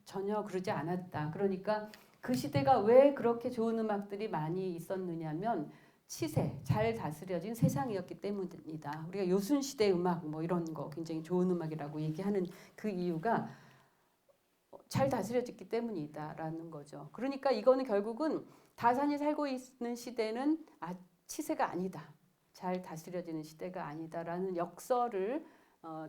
전혀 그러지 않았다. 그러니까 그 시대가 왜 그렇게 좋은 음악들이 많이 있었느냐면 치세, 잘 다스려진 세상이었기 때문이다. 우리가 요순시대 음악 뭐 이런 거 굉장히 좋은 음악이라고 얘기하는 그 이유가 잘 다스려졌기 때문이다라는 거죠. 그러니까 이거는 결국은 다산이 살고 있는 시대는 치세가 아니다. 잘 다스려지는 시대가 아니다라는 역설을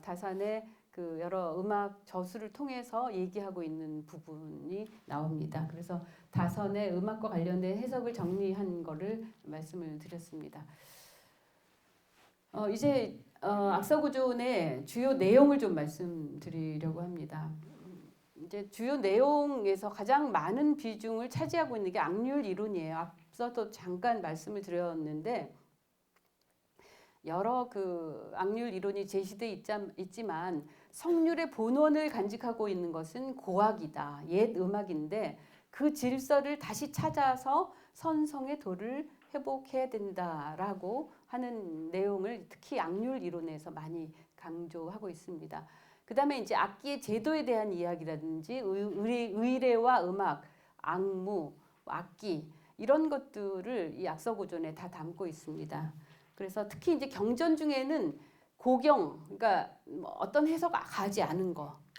다산의 그 여러 음악 저수를 통해서 얘기하고 있는 부분이 나옵니다. 그래서 다산의 음악과 관련된 해석을 정리한 거를 말씀을 드렸습니다. 이제 악사구존의 주요 내용을 좀 말씀드리려고 합니다. 이제 주요 내용에서 가장 많은 비중을 차지하고 있는 게 악률 이론이에요. 앞서도 잠깐 말씀을 드렸는데 여러 그 악률 이론이 제시돼 있지만 성률의 본원을 간직하고 있는 것은 고학이다. 옛 음악인데 그 질서를 다시 찾아서 선성의 도를 회복해야 된다라고 하는 내용을 특히 악률 이론에서 많이 강조하고 있습니다. 그 다음에 이제 악기의 제도에 대한 이야기라든지 의례와 음악, 악무, 악기 이런 것들을 이 악서고전에 다 담고 있습니다. 그래서 특히 이제 경전 중에는 고경, 그러니까 뭐 어떤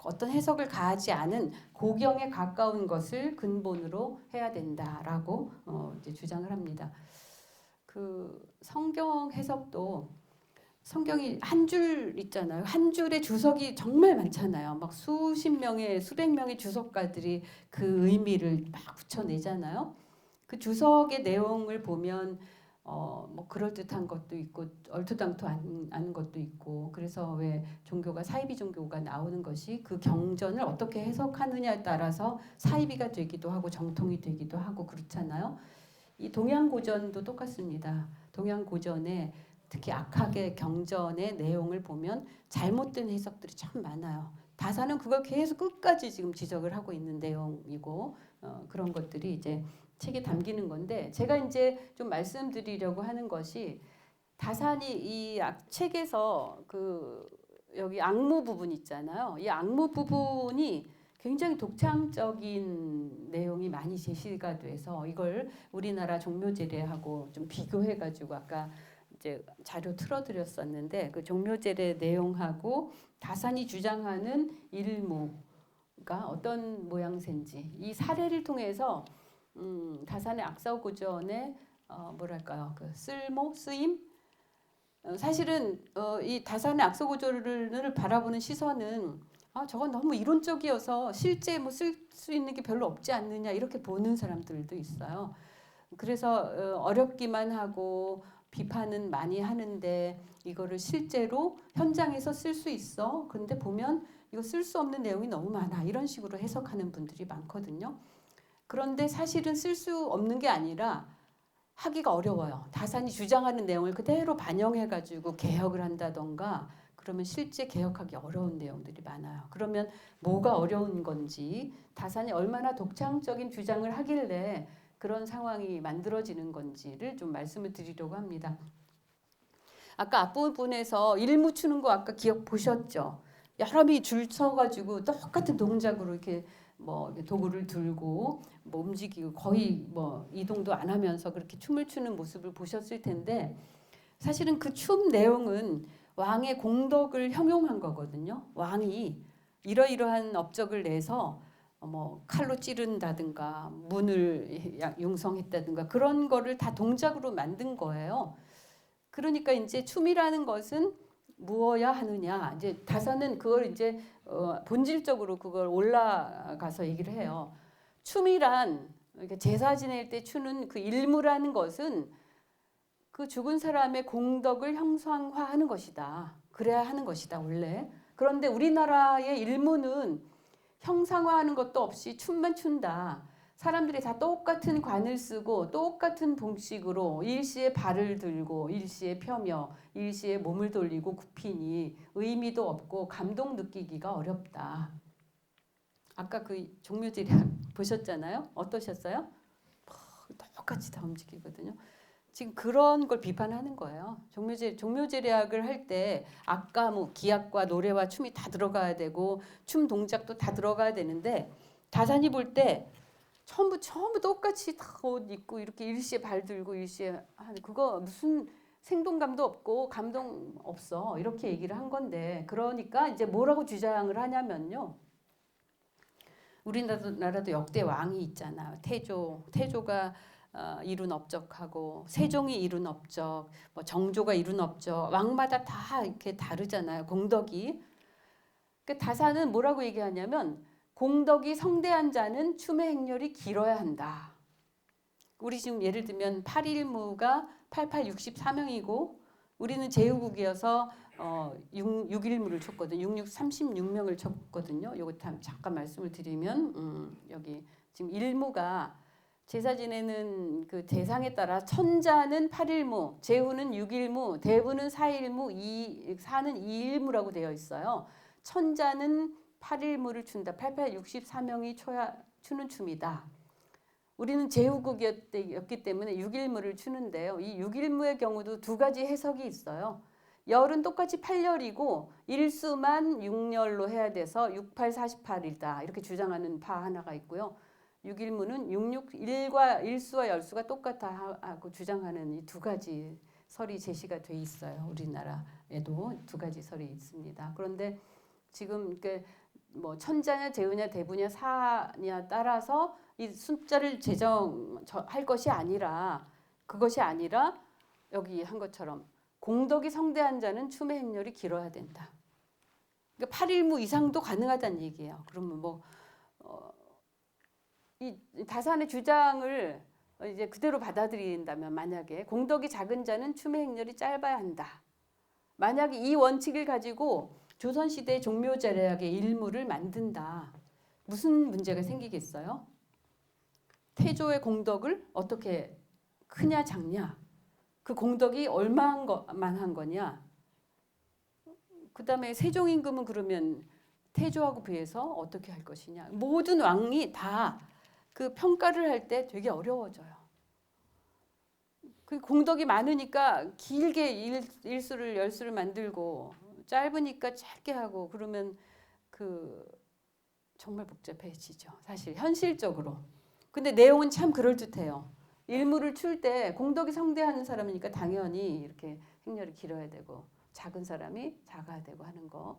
어떤 해석을 가하지 않은 고경에 가까운 것을 근본으로 해야 된다라고 이제 주장을 합니다. 그 성경 해석도 성경이 한 줄 있잖아요. 한 줄의 주석이 정말 많잖아요. 막 수백 명의 주석가들이 그 의미를 막 붙여내잖아요. 그 주석의 내용을 보면 뭐 그럴듯한 것도 있고 얼토당토 않은 것도 있고 그래서 왜 종교가 사이비 종교가 나오는 것이 그 경전을 어떻게 해석하느냐에 따라서 사이비가 되기도 하고 정통이 되기도 하고 그렇잖아요. 이 동양고전도 똑같습니다. 동양고전에 특히 악학의 경전의 내용을 보면 잘못된 해석들이 참 많아요. 다산은 그걸 계속 끝까지 지금 지적을 하고 있는 내용이고 그런 것들이 이제 책에 담기는 건데 제가 이제 좀 말씀드리려고 하는 것이 다산이 이 책에서 그 여기 악무 부분 있잖아요. 이 악무 부분이 굉장히 독창적인 내용이 많이 제시가 돼서 이걸 우리나라 종묘제례하고 좀 비교해가지고 아까 이제 자료 틀어드렸었는데 그 종묘제례 내용하고 다산이 주장하는 일무가 어떤 모양새인지 이 사례를 통해서 다산의 악사고전의 뭐랄까요 그 쓰임 사실은 이 다산의 악사고전을 바라보는 시선은 저건 너무 이론적이어서 실제 뭐 쓸 수 있는 게 별로 없지 않느냐 이렇게 보는 사람들도 있어요. 그래서 어렵기만 하고 비판은 많이 하는데 이거를 실제로 현장에서 쓸 수 있어. 근데 보면 이거 쓸 수 없는 내용이 너무 많아. 이런 식으로 해석하는 분들이 많거든요. 그런데 사실은 쓸 수 없는 게 아니라 하기가 어려워요. 다산이 주장하는 내용을 그대로 반영해가지고 개혁을 한다던가 그러면 실제 개혁하기 어려운 내용들이 많아요. 그러면 뭐가 어려운 건지, 다산이 얼마나 독창적인 주장을 하길래 그런 상황이 만들어지는 건지를 좀 말씀을 드리려고 합니다. 아까 앞부분에서 일무 추는 거 아까 기억 보셨죠? 여러분이 줄 서가지고 똑같은 동작으로 이렇게 뭐 도구를 들고 뭐 움직이고 거의 뭐 이동도 안 하면서 그렇게 춤을 추는 모습을 보셨을 텐데, 사실은 그 춤 내용은 왕의 공덕을 형용한 거거든요. 왕이 이러이러한 업적을 내서 뭐 칼로 찌른다든가 문을 융성했다든가 그런 거를 다 동작으로 만든 거예요. 그러니까 이제 춤이라는 것은 무엇야 하느냐. 이제 다산은 그걸 이제 본질적으로 그걸 올라가서 얘기를 해요. 춤이란 제사 지낼 때 추는 그 일무라는 것은 그 죽은 사람의 공덕을 형상화하는 것이다. 그래야 하는 것이다 원래. 그런데 우리나라의 일무는 형상화하는 것도 없이 춤만 춘다. 사람들이 다 똑같은 관을 쓰고 똑같은 봉식으로 일시에 발을 들고 일시에 펴며 일시에 몸을 돌리고 굽히니 의미도 없고 감동 느끼기가 어렵다. 아까 그 종묘제략 보셨잖아요. 어떠셨어요? 똑같이 다 움직이거든요. 지금 그런 걸 비판하는 거예요. 종묘제략을 할 때 아까 뭐 기악과 노래와 춤이 다 들어가야 되고 춤 동작도 다 들어가야 되는데, 다산이 볼 때 전부 똑같이 다 옷 입고 이렇게 일시에 발 들고 일시에 하는 그거 무슨 생동감도 없고 감동 없어, 이렇게 얘기를 한 건데, 그러니까 이제 뭐라고 주장을 하냐면요. 우리나라도 역대 왕이 있잖아. 태조가 이룬 업적하고 세종이 이룬 업적, 뭐 정조가 이룬 업적, 왕마다 다 이렇게 다르잖아요. 공덕이. 그 다산은 뭐라고 얘기하냐면 공덕이 성대한 자는 춤의 행렬이 길어야 한다. 우리 지금 예를 들면 8일무가 8864명이고 우리는 제후국이어서 6일무를 쳤거든요. 36명을 쳤거든요. 요거 잠깐 말씀을 드리면 여기 지금 일무가 제사 지내는 그 대상에 따라 천자는 8일무, 제후는 6일무, 대부는 4일무, 사는 2일무라고 되어 있어요. 천자는 8일무를 춘다. 8864명이 추는 춤이다. 우리는 제후국이었기 때문에 6일무를 추는데요. 이 6일무의 경우도 두 가지 해석이 있어요. 열은 똑같이 8열이고 일수만 6열로 해야 돼서 6848이다. 이렇게 주장하는 파 하나가 있고요. 6일무는 1과 일수와 열수가 똑같다 하고 주장하는 이 두 가지 설이 제시가 돼 있어요. 우리나라에도 두 가지 설이 있습니다. 그런데 지금 뭐 천자냐 제후냐 대부냐 사냐 따라서 이 숫자를 제정할 것이 아니라, 그것이 아니라 여기 한 것처럼 공덕이 성대한 자는 춤의 행렬이 길어야 된다. 그러니까 8일무 이상도 가능하다는 얘기예요. 그러면 뭐 이 다산의 주장을 이제 그대로 받아들인다면, 만약에 공덕이 작은 자는 춤의 행렬이 짧아야 한다. 만약에 이 원칙을 가지고 조선시대 종묘제략의 일무를 만든다. 무슨 문제가 생기겠어요? 태조의 공덕을 어떻게 크냐 작냐, 그 공덕이 얼마만한 거냐, 그 다음에 세종임금은 그러면 태조하고 비해서 어떻게 할 것이냐, 모든 왕이 다 그 평가를 할 때 되게 어려워져요. 그 공덕이 많으니까 길게 일수를 열수를 만들고 짧으니까 짧게 하고 그러면 정말 복잡해지죠. 사실 현실적으로. 근데 내용은 참 그럴듯해요. 일무를 출 때 공덕이 성대하는 사람이니까 당연히 이렇게 행렬이 길어야 되고 작은 사람이 작아야 되고 하는 거.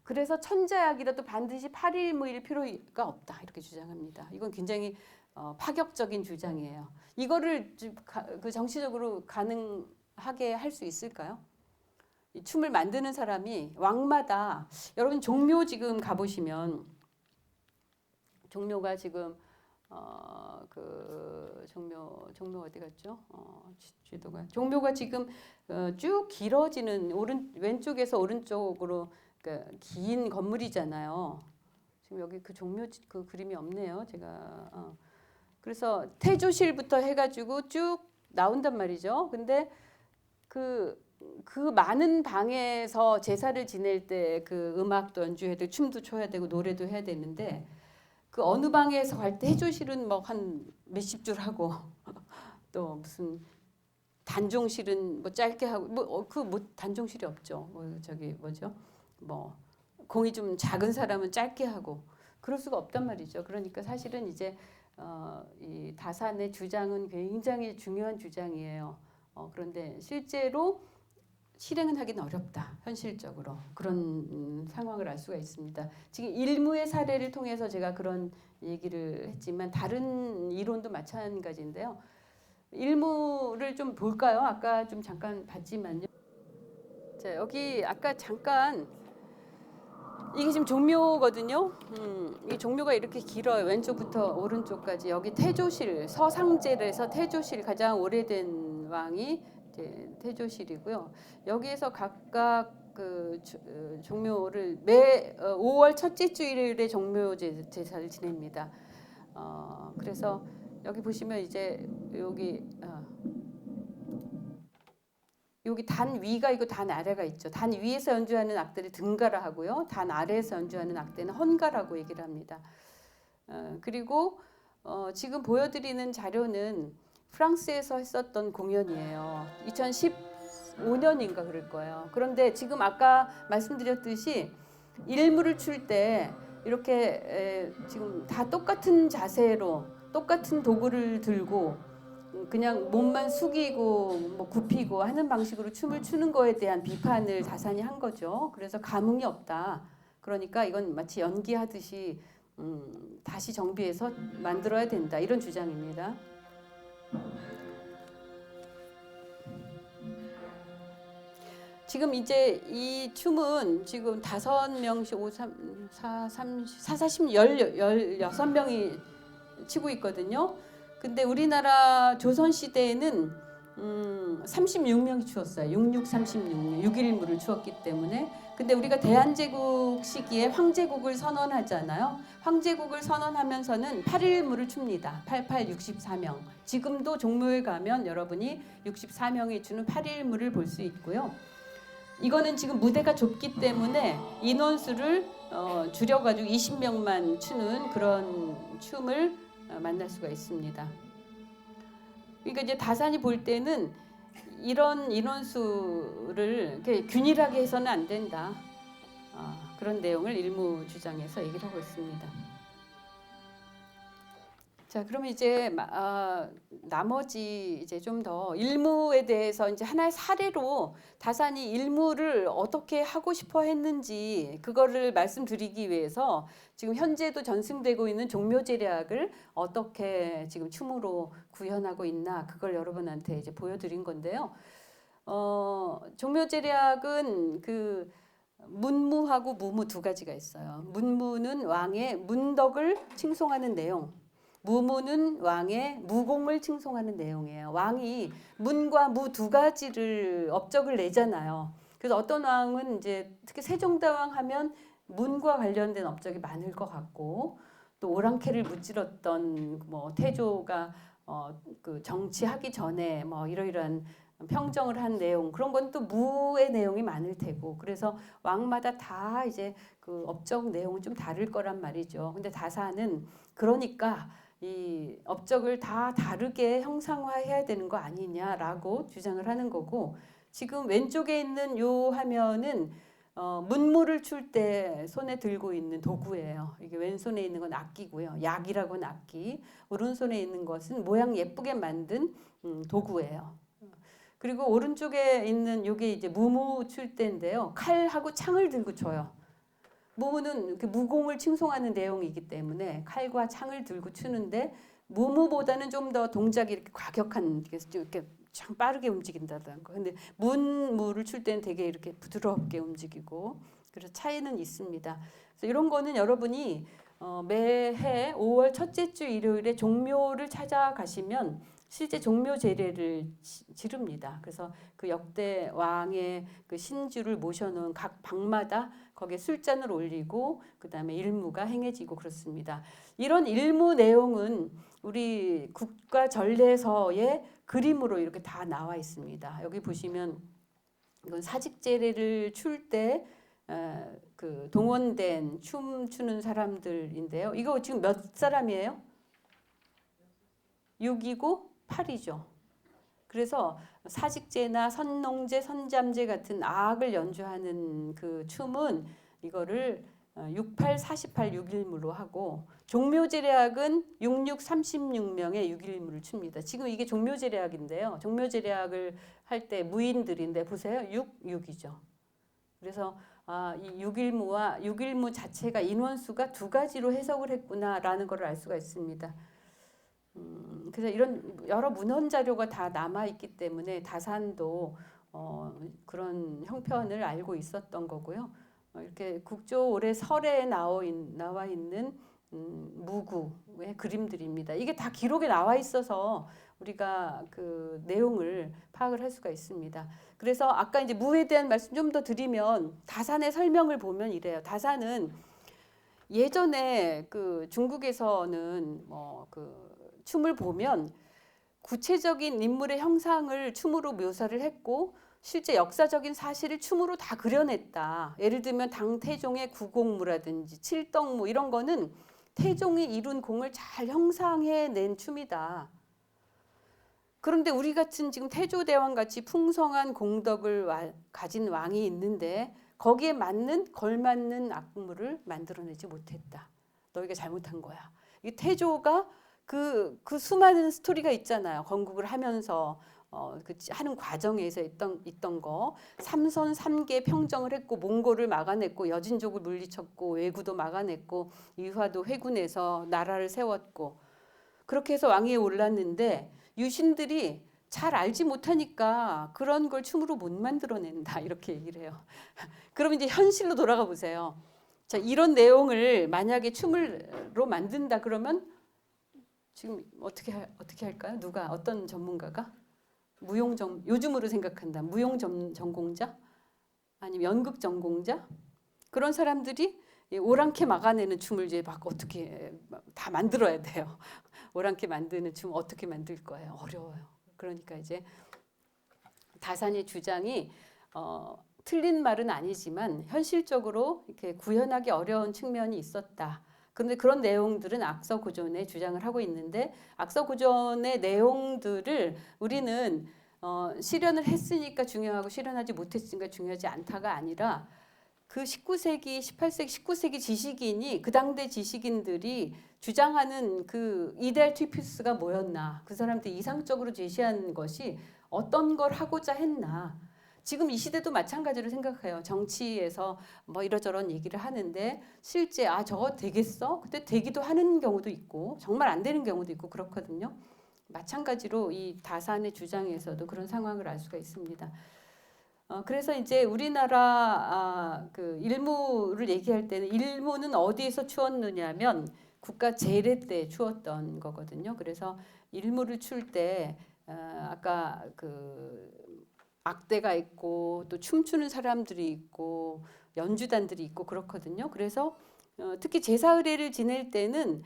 그래서 천자약이라도 반드시 8일무일 필요가 없다 이렇게 주장합니다. 이건 굉장히 파격적인 주장이에요. 이거를 정치적으로 가능하게 할 수 있을까요? 이 춤을 만드는 사람이 왕마다, 여러분 종묘 지금 가보시면 종묘가 지금 종묘 어디 갔죠? 지도가 종묘가 지금 쭉 길어지는 왼쪽에서 오른쪽으로 그러니까 긴 건물이잖아요. 지금 여기 그 종묘 그 그림이 없네요. 제가 그래서 태조실부터 해가지고 쭉 나온단 말이죠. 근데 그 많은 방에서 제사를 지낼 때 그 음악도 연주해야 되고 춤도 춰야 되고 노래도 해야 되는데 그 어느 방에서 갈 때 해조실은 뭐 한 몇십 줄 하고 또 무슨 단종실은 뭐 짧게 하고 뭐 단종실이 없죠. 뭐 저기 뭐죠? 뭐 공이 좀 작은 사람은 짧게 하고 그럴 수가 없단 말이죠. 그러니까 사실은 이제 이 다산의 주장은 굉장히 중요한 주장이에요. 그런데 실제로 실행은 하긴 어렵다. 현실적으로 그런 상황을 알 수가 있습니다. 지금 일무의 사례를 통해서 제가 그런 얘기를 했지만 다른 이론도 마찬가지인데요. 일무를 좀 볼까요? 아까 좀 잠깐 봤지만요. 자, 여기 아까 잠깐 이게 지금 종묘거든요. 이 종묘가 이렇게 길어요. 왼쪽부터 오른쪽까지. 여기 태조실, 서상제에서 태조실 가장 오래된 왕이 이제 태조실이고요. 여기에서 각각 그 종묘를 매 5월 첫째 주 일요일에 종묘 제사를 지냅니다. 그래서 여기 보시면 이제 여기 단 위가 있고 단 아래가 있죠. 단 위에서 연주하는 악들이 등가라 하고요. 단 아래에서 연주하는 악대는 헌가라고 얘기를 합니다. 그리고 지금 보여드리는 자료는 프랑스에서 했었던 공연이에요. 2015년인가 그럴 거예요. 그런데 지금 아까 말씀드렸듯이 일무를 출 때 이렇게 지금 다 똑같은 자세로 똑같은 도구를 들고 그냥 몸만 숙이고 뭐 굽히고 하는 방식으로 춤을 추는 거에 대한 비판을 다산이 한 거죠. 그래서 감흥이 없다. 그러니까 이건 마치 연기하듯이 다시 정비해서 만들어야 된다. 이런 주장입니다. 지금 이제 이 춤은 지금 5명씩 5, 3, 4, 3, 4, 40, 16명이 치고 있거든요. 근데 우리나라 조선시대에는 36명이 추었어요. 6636명, 6일무를 추었기 때문에. 근데 우리가 대한제국 시기에 황제국을 선언하잖아요. 황제국을 선언하면서는 8일무를 춥니다. 88, 64명. 지금도 종묘에 가면 여러분이 64명이 추는 8일무를 볼 수 있고요. 이거는 지금 무대가 좁기 때문에 인원수를 줄여가지고 20명만 추는 그런 춤을 만날 수가 있습니다. 그러니까 이제 다산이 볼 때는 이런 인원수를 이렇게 균일하게 해서는 안 된다. 그런 내용을 일무 주장에서 얘기를 하고 있습니다. 자, 그럼 이제 나머지 이제 좀 더 일무에 대해서 이제 하나의 사례로 다산이 일무를 어떻게 하고 싶어 했는지 그거를 말씀드리기 위해서 지금 현재도 전승되고 있는 종묘제략을 어떻게 지금 춤으로 구현하고 있나 그걸 여러분한테 이제 보여드린 건데요. 종묘제략은 그 문무하고 무무 두 가지가 있어요. 문무는 왕의 문덕을 칭송하는 내용. 무무는 왕의 무공을 칭송하는 내용이에요. 왕이 문과 무 두 가지를 업적을 내잖아요. 그래서 어떤 왕은 이제 특히 세종대왕 하면 문과 관련된 업적이 많을 것 같고 또 오랑캐를 무찌렀던 뭐 태조가 그 정치하기 전에 뭐 이러이러한 평정을 한 내용 그런 건 또 무의 내용이 많을 테고 그래서 왕마다 다 이제 그 업적 내용은 좀 다를 거란 말이죠. 근데 다산은 그러니까 이 업적을 다 다르게 형상화해야 되는 거 아니냐라고 주장을 하는 거고 지금 왼쪽에 있는 요 화면은 문무를 출 때 손에 들고 있는 도구예요. 이게 왼손에 있는 건 악기고요. 약이라고 하는 악기. 오른손에 있는 것은 모양 예쁘게 만든 도구예요. 그리고 오른쪽에 있는 요게 이제 무무 출 때인데요. 칼하고 창을 들고 쳐요. 무무는 무공을 칭송하는 내용이기 때문에 칼과 창을 들고 추는데 무무보다는 좀 더 동작이 이렇게 과격한 이렇게 참 빠르게 움직인다는 거. 근데 문무를 출 때는 되게 이렇게 부드럽게 움직이고 그래서 차이는 있습니다. 그래서 이런 거는 여러분이 매해 5월 첫째 주 일요일에 종묘를 찾아가시면 실제 종묘 제례를 지릅니다. 그래서 그 역대 왕의 그 신주를 모셔놓은 각 방마다 거기에 술잔을 올리고 그다음에 일무가 행해지고 그렇습니다. 이런 일무 내용은 우리 국가전례서의 그림으로 이렇게 다 나와 있습니다. 여기 보시면 이건 사직제례를 출 때 그 동원된 춤추는 사람들인데요. 이거 지금 몇 사람이에요? 6이고 8이죠. 그래서 사직제나 선농제, 선잠제 같은 악을 연주하는 그 춤은 이거를 68, 48, 6일무로 하고 종묘제례악은 66, 36명의 6일무를 춥니다. 지금 이게 종묘제례악인데요. 종묘제례악을 할 때 무인들인데 보세요. 6이죠. 그래서 이 6일무 자체가 인원수가 두 가지로 해석을 했구나라는 걸 알 수가 있습니다. 그래서 이런 여러 문헌 자료가 다 남아 있기 때문에 다산도 그런 형편을 알고 있었던 거고요. 이렇게 국조 올해 설에 나와 있는 무구의 그림들입니다. 이게 다 기록에 나와 있어서 우리가 그 내용을 파악을 할 수가 있습니다. 그래서 아까 이제 무에 대한 말씀 좀 더 드리면 다산의 설명을 보면 이래요. 다산은 예전에 그 중국에서는 뭐 그 춤을 보면 구체적인 인물의 형상을 춤으로 묘사를 했고 실제 역사적인 사실을 춤으로 다 그려냈다. 예를 들면 당태종의 구공무라든지 칠덕무 이런 거는 태종이 이룬 공을 잘 형상해낸 춤이다. 그런데 우리 같은 지금 태조대왕 같이 풍성한 공덕을 가진 왕이 있는데 거기에 걸맞는 악무를 만들어내지 못했다. 너희가 잘못한 거야. 이 태조가 그 수많은 스토리가 있잖아요. 건국을 하면서 그 하는 과정에서 있던 거. 삼선 삼계 평정을 했고 몽골을 막아냈고 여진족을 물리쳤고 왜구도 막아냈고 유화도 회군해서 나라를 세웠고 그렇게 해서 왕위에 올랐는데 유신들이 잘 알지 못하니까 그런 걸 춤으로 못 만들어낸다 이렇게 얘기를 해요. 그럼 이제 현실로 돌아가 보세요. 자, 이런 내용을 만약에 춤으로 만든다 그러면 지금 어떻게 할까요? 누가 어떤 전문가가 요즘으로 생각한다. 무용 전공자 아니면 연극 전공자 그런 사람들이 오랑캐 막아내는 춤을 이제 막 어떻게 다 만들어야 돼요. 오랑캐 만드는 춤 어떻게 만들 거예요? 어려워요. 그러니까 이제 다산의 주장이 틀린 말은 아니지만 현실적으로 이렇게 구현하기 어려운 측면이 있었다. 그런데 그런 내용들은 악서고전에 주장을 하고 있는데 악서고전의 내용들을 우리는 실현을 했으니까 중요하고 실현하지 못했으니까 중요하지 않다가 아니라 그 19세기, 18세기, 19세기 지식인이 그 당대 지식인들이 주장하는 그 이데알 투피스가 뭐였나 그 사람들이 이상적으로 제시한 것이 어떤 걸 하고자 했나 지금 이 시대도 마찬가지로 생각해요. 정치에서 뭐 이러저런 얘기를 하는데 실제 저거 되겠어? 그때 되기도 하는 경우도 있고 정말 안 되는 경우도 있고 그렇거든요. 마찬가지로 이 다산의 주장에서도 그런 상황을 알 수가 있습니다. 그래서 이제 우리나라 그 일무를 얘기할 때는 일무는 어디에서 추었느냐면 국가 제례 때 추었던 거거든요. 그래서 일무를 출 때 아까 그 악대가 있고 또 춤추는 사람들이 있고 연주단들이 있고 그렇거든요. 그래서 특히 제사 의례를 지낼 때는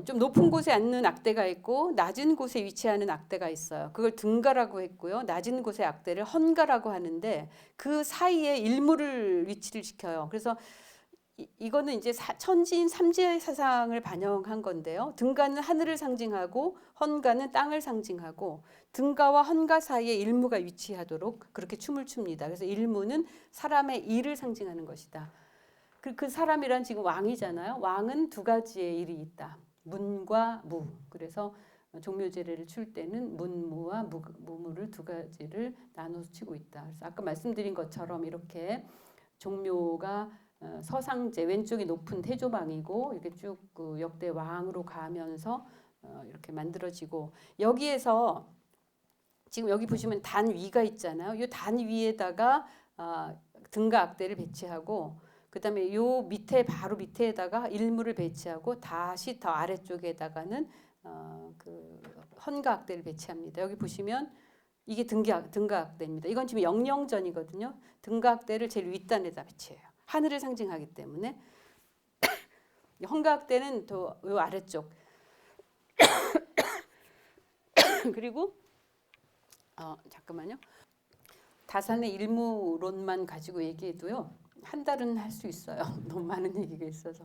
좀 높은 곳에 앉는 악대가 있고 낮은 곳에 위치하는 악대가 있어요. 그걸 등가라고 했고요. 낮은 곳의 악대를 헌가라고 하는데 그 사이에 일무를 위치를 시켜요. 그래서 이거는 이제 천지인 삼재 사상을 반영한 건데요. 등가는 하늘을 상징하고 헌가는 땅을 상징하고 등가와 헌가 사이에 일무가 위치하도록 그렇게 춤을 춥니다. 그래서 일무는 사람의 일을 상징하는 것이다. 그 사람이란 지금 왕이잖아요. 왕은 두 가지의 일이 있다. 문과 무. 그래서 종묘제례를 출 때는 문무와 무무를 두 가지를 나눠서 치고 있다. 그래서 아까 말씀드린 것처럼 이렇게 종묘가 서상제 왼쪽이 높은 태조방이고 이렇게 쭉 그 역대 왕으로 가면서 이렇게 만들어지고 여기에서 지금 여기 보시면 단 위가 있잖아요. 이 단 위에다가 등가 악대를 배치하고 그다음에 요 밑에 바로 밑에다가 일무를 배치하고 다시 더 아래쪽에다가는 그 헌가악대를 배치합니다. 여기 보시면 이게 등가악대입니다. 이건 지금 영영전이거든요. 등가악대를 제일 윗단에다 배치해요. 하늘을 상징하기 때문에. 헌가악대는 더 요 아래쪽. 그리고 잠깐만요. 다산의 일무론만 가지고 얘기해도요. 한 달은 할 수 있어요. 너무 많은 얘기가 있어서.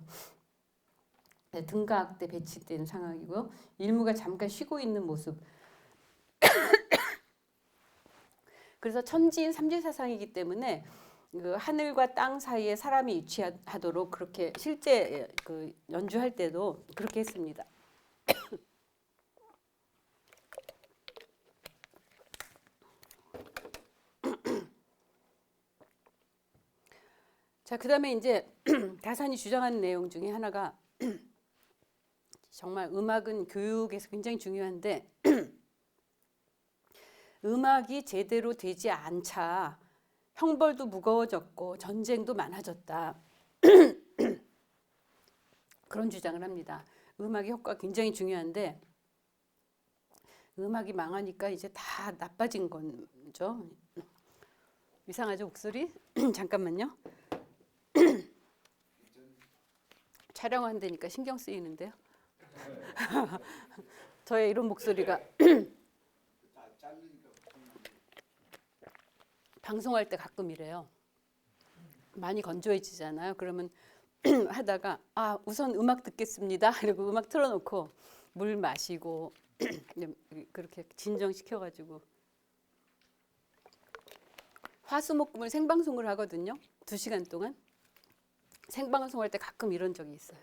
네, 등가악대 배치된 상황이고요. 일무가 잠깐 쉬고 있는 모습. 그래서 천지인 삼지사상이기 때문에 그 하늘과 땅 사이에 사람이 위치하도록 그렇게 실제 그 연주할 때도 그렇게 했습니다. 자, 그다음에 이제 다산이 주장하는 내용 중에 하나가 정말 음악은 교육에서 굉장히 중요한데 음악이 제대로 되지 않자 형벌도 무거워졌고 전쟁도 많아졌다. 그런 주장을 합니다. 음악의 효과가 굉장히 중요한데 음악이 망하니까 이제 다 나빠진 거죠. 이상하죠, 목소리? 잠깐만요. 촬영한다니까 신경 쓰이는데요. 저의 이런 목소리가 방송할 때 가끔 이래요. 많이 건조해지잖아요. 그러면 하다가 우선 음악 듣겠습니다. 그리고 음악 틀어놓고 물 마시고 그렇게 진정시켜가지고 화수목금을 생방송을 하거든요. 2시간 동안. 생방송할 때 가끔 이런 적이 있어요.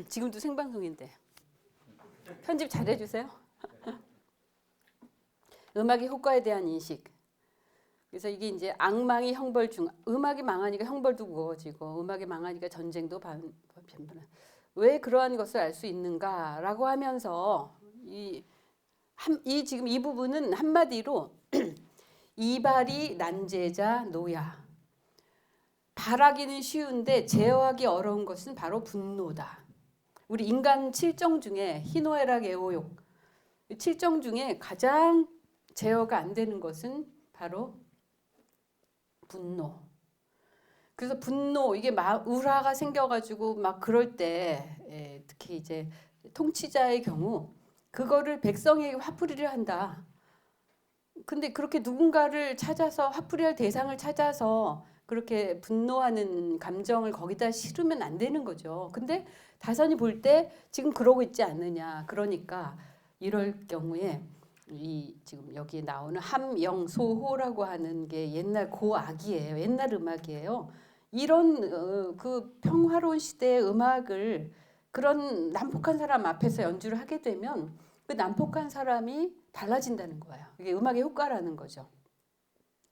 지금도 생방송인데 편집 잘 해주세요. 음악의 효과에 대한 인식. 그래서 이게 이제 악망이 형벌 중 음악이 망하니까 형벌도 무거워지고 음악이 망하니까 전쟁도 반변. 왜 그러한 것을 알 수 있는가라고 하면서 이 지금 이 부분은 한마디로 이발이 난제자 노야. 바라기는 쉬운데 제어하기 어려운 것은 바로 분노다. 우리 인간 7정 중에 희노애락 애호욕 7정 중에 가장 제어가 안 되는 것은 바로 분노. 그래서 분노 이게 우라가 생겨가지고 막 그럴 때 특히 이제 통치자의 경우 그거를 백성에게 화풀이를 한다. 근데 그렇게 누군가를 찾아서 화풀이할 대상을 찾아서 그렇게 분노하는 감정을 거기다 실으면 안 되는 거죠. 근데 다산이 볼 때 지금 그러고 있지 않느냐. 그러니까 이럴 경우에 이 지금 여기에 나오는 함영소호라고 하는 게 옛날 고악이에요. 옛날 음악이에요. 이런 그 평화로운 시대의 음악을 그런 난폭한 사람 앞에서 연주를 하게 되면 그 난폭한 사람이 달라진다는 거예요. 이게 음악의 효과라는 거죠.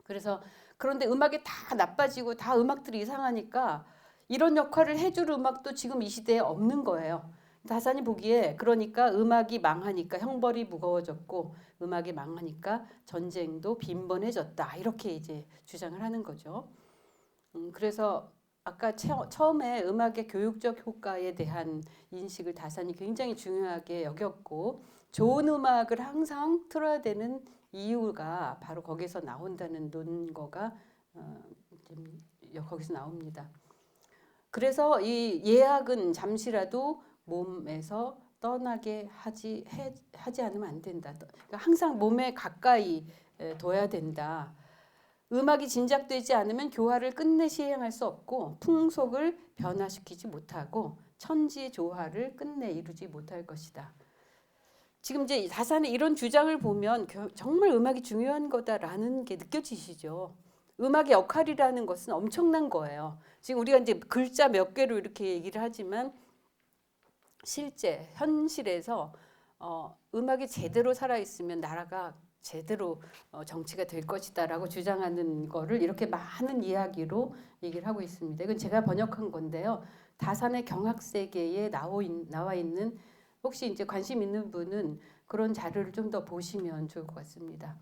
그래서 그런데 음악이 다 나빠지고 다 음악들이 이상하니까 이런 역할을 해줄 음악도 지금 이 시대에 없는 거예요. 다산이 보기에 그러니까 음악이 망하니까 형벌이 무거워졌고 음악이 망하니까 전쟁도 빈번해졌다. 이렇게 이제 주장을 하는 거죠. 그래서 아까 처음에 음악의 교육적 효과에 대한 인식을 다산이 굉장히 중요하게 여겼고 좋은 음악을 항상 틀어야 되는 이유가 바로 거기서 나온다는 논거가 거기서 나옵니다. 그래서 이 예악은 잠시라도 몸에서 떠나게 하지 않으면 안 된다. 그러니까 항상 몸에 가까이 둬야 된다. 음악이 진작되지 않으면 교화를 끝내 시행할 수 없고 풍속을 변화시키지 못하고 천지 조화를 끝내 이루지 못할 것이다. 지금 이제 다산의 이런 주장을 보면 정말 음악이 중요한 거다라는 게 느껴지시죠. 음악의 역할이라는 것은 엄청난 거예요. 지금 우리가 이제 글자 몇 개로 이렇게 얘기를 하지만 실제 현실에서 음악이 제대로 살아 있으면 나라가 제대로 정치가 될 것이다라고 주장하는 거를 이렇게 많은 이야기로 얘기를 하고 있습니다. 이건 제가 번역한 건데요. 다산의 경학세계에 나와 있는 혹시 이제 관심 있는 분은 그런 자료를 좀 더 보시면 좋을 것 같습니다.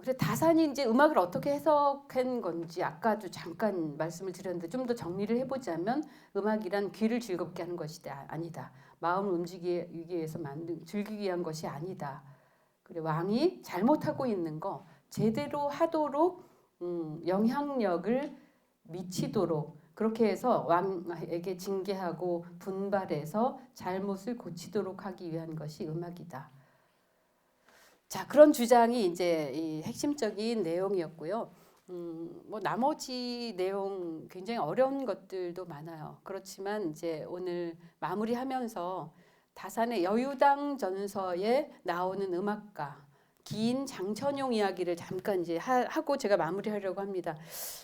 그래서 다산이 이제 음악을 어떻게 해석한 건지 아까도 잠깐 말씀을 드렸는데 좀 더 정리를 해보자면 음악이란 귀를 즐겁게 하는 것이 아니다. 마음을 움직이기 위해서 즐기기 위한 것이 아니다. 그래 왕이 잘못하고 있는 거 제대로 하도록 영향력을 미치도록 그렇게 해서 왕에게 징계하고 분발해서 잘못을 고치도록 하기 위한 것이 음악이다. 자, 그런 주장이 이제 이 핵심적인 내용이었고요. 뭐 나머지 내용 굉장히 어려운 것들도 많아요. 그렇지만 이제 오늘 마무리하면서 다산의 여유당 전서에 나오는 음악가 기인 장천용 이야기를 잠깐 이제 하고 제가 마무리하려고 합니다.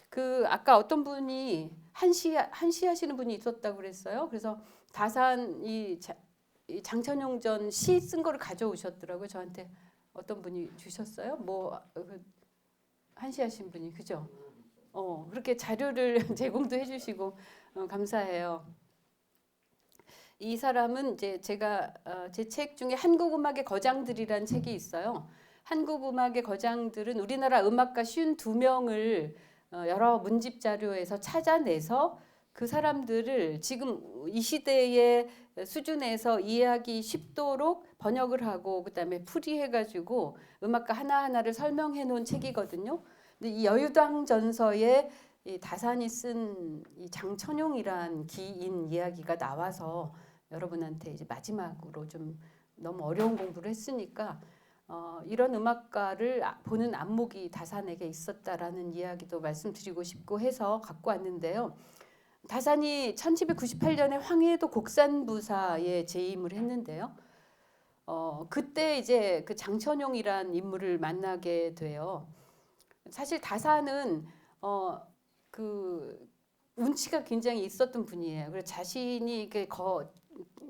그 아까 어떤 분이 한시 하시는 분이 있었다고 그랬어요. 그래서 다산 이 장천용 전 시 쓴 거를 가져오셨더라고요. 저한테 어떤 분이 주셨어요? 뭐 한시 하신 분이 그죠? 그렇게 자료를 제공도 해주시고 감사해요. 이 사람은 이제 제가 제 책 중에 한국음악의 거장들이라는 책이 있어요. 한국음악의 거장들은 우리나라 음악가 52명을 여러 문집 자료에서 찾아내서 그 사람들을 지금 이 시대의 수준에서 이해하기 쉽도록 번역을 하고 그다음에 풀이해가지고 음악가 하나하나를 설명해 놓은 책이거든요. 근데 이 여유당 전서에 이 다산이 쓴 이 장천용이란 기인 이야기가 나와서 여러분한테 이제 마지막으로 좀 너무 어려운 공부를 했으니까 이런 음악가를 보는 안목이 다산에게 있었다라는 이야기도 말씀드리고 싶고 해서 갖고 왔는데요. 다산이 1798년에 황해도 곡산부사에 재임을 했는데요. 그때 이제 그 장천용이란 인물을 만나게 돼요. 사실 다산은 그 운치가 굉장히 있었던 분이에요. 그래서 자신이 이렇게